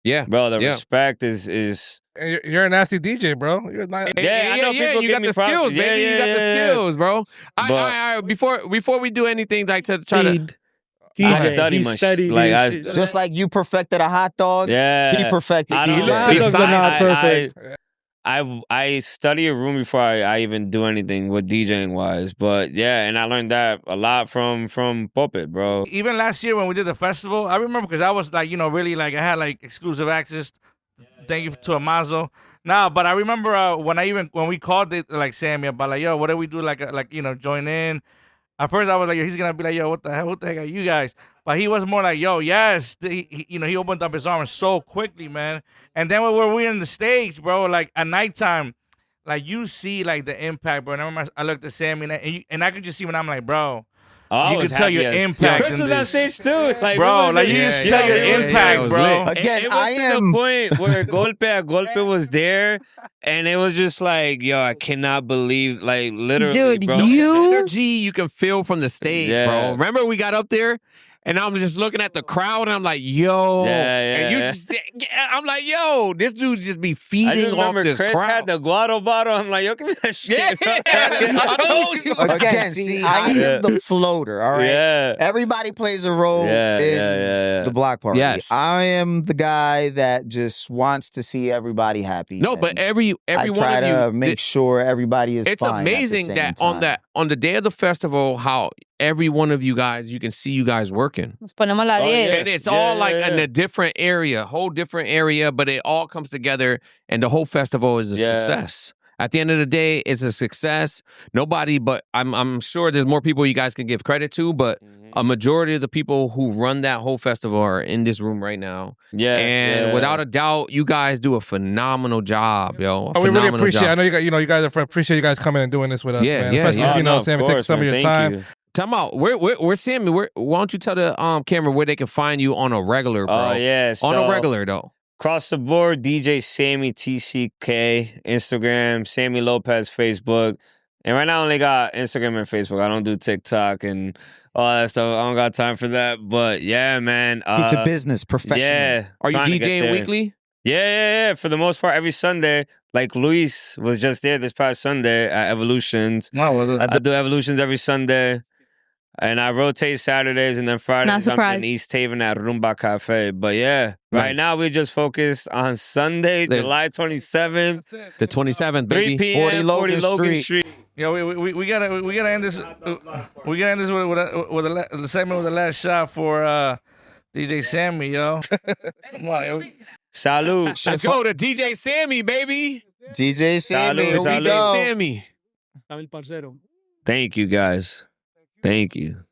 Yeah. bro, the Yeah. respect is. And you're a nasty DJ, bro. You're not. Yeah, I know people you give got me the props. skills, Yeah, baby. You got the yeah. skills, bro. Before we do anything, like to try to I study he my studied shit. Like, his I- shit. Just like you perfected a hot dog, Yeah. he perfected I don't DJ. know. Hot dogs are not perfect. I study a room before I even do anything with DJing wise. But yeah, and I learned that a lot from Puppet, bro. Even last year when we did the festival, I remember because I was like, really like I had like exclusive access. Thank you to Mazo. Nah, but I remember when we called it like Sammy about like, yo, what do we do? Like join in. At first I was like, he's gonna be like, yo, what the heck are you guys? But he was more like, yo, yes. He opened up his arms so quickly, man. And then when we were in the stage, bro, like at nighttime, like you see like the impact, bro. And I remember I looked at Sammy and I could just see when I'm like, bro. Oh, I You was could tell happy your as- impact Chris in was on this. stage too, like, Bro, we like was you there. just tell your it was- impact, it was bro. lit. Again, it was I to am. the point where Golpe was there, and it was just like, yo, I cannot believe, like, literally, Dude, bro. you energy you can feel from the stage, Yeah. bro. Remember we got up there and I'm just looking at the crowd and I'm like, yo. And you Yeah. just, I'm like, yo, this dude just be I feeding just off remember this Chris crowd. had the Guado bottle. I'm like, yo, give me that shit. Yeah. I told you. Again, see, I am the floater. All right. Yeah. Everybody plays a role Yeah, in yeah. the block party. Yes. I am the guy that just wants to see everybody happy. No, but and every I one try of to you, make sure everybody is. it's fine at the amazing same that time. on the day of the festival, how every one of you guys, you can see you guys working. Nos ponemos la 10. yeah. And it's all like in yeah. a different area, whole different area, but it all comes together and the whole festival is a Yeah. success. At the end of the day, it's a success. Nobody, but I'm sure there's more people you guys can give credit to, but a majority of the people who run that whole festival are in this room right now. Yeah. And yeah. without a doubt, you guys do a phenomenal job, yo. We really Phenomenal appreciate. job. I know you guys appreciate you guys coming and doing this with us, Yeah, man. yeah, Especially yeah. if, no, Sammy of takes course, some of man. your Thank time. you. Time out. Where's Sammy? Why don't you tell the camera where they can find you on a regular, bro? Oh, yeah. On a so- regular though. Across the board, DJ Sammy TCK, Instagram, Sammy Lopez, Facebook. And right now I only got Instagram and Facebook. I don't do TikTok and all that stuff. I don't got time for that. But yeah, man. Keep your business professional. Yeah. Are you trying to get DJing there. weekly? Yeah. For the most part, every Sunday. Like Luis was just there this past Sunday at Evolutions. No, was it? I do Evolutions every Sunday. And I rotate Saturdays and then Fridays I'm surprised. in East Haven at Rumba Cafe. But yeah, right Nice. now we just focused on Sunday, There's- July 27th, The 27th, 3 baby. p.m. 40 Logan Street. Yo, we gotta end this. We gotta end this with the segment with the last shot for DJ Sammy, yo. Come on, yo. Salud. Let's go to DJ Sammy, baby. DJ Sammy, Salud, here we salud. go. DJ Sammy. Dame el parcero. Thank you, guys. Thank you.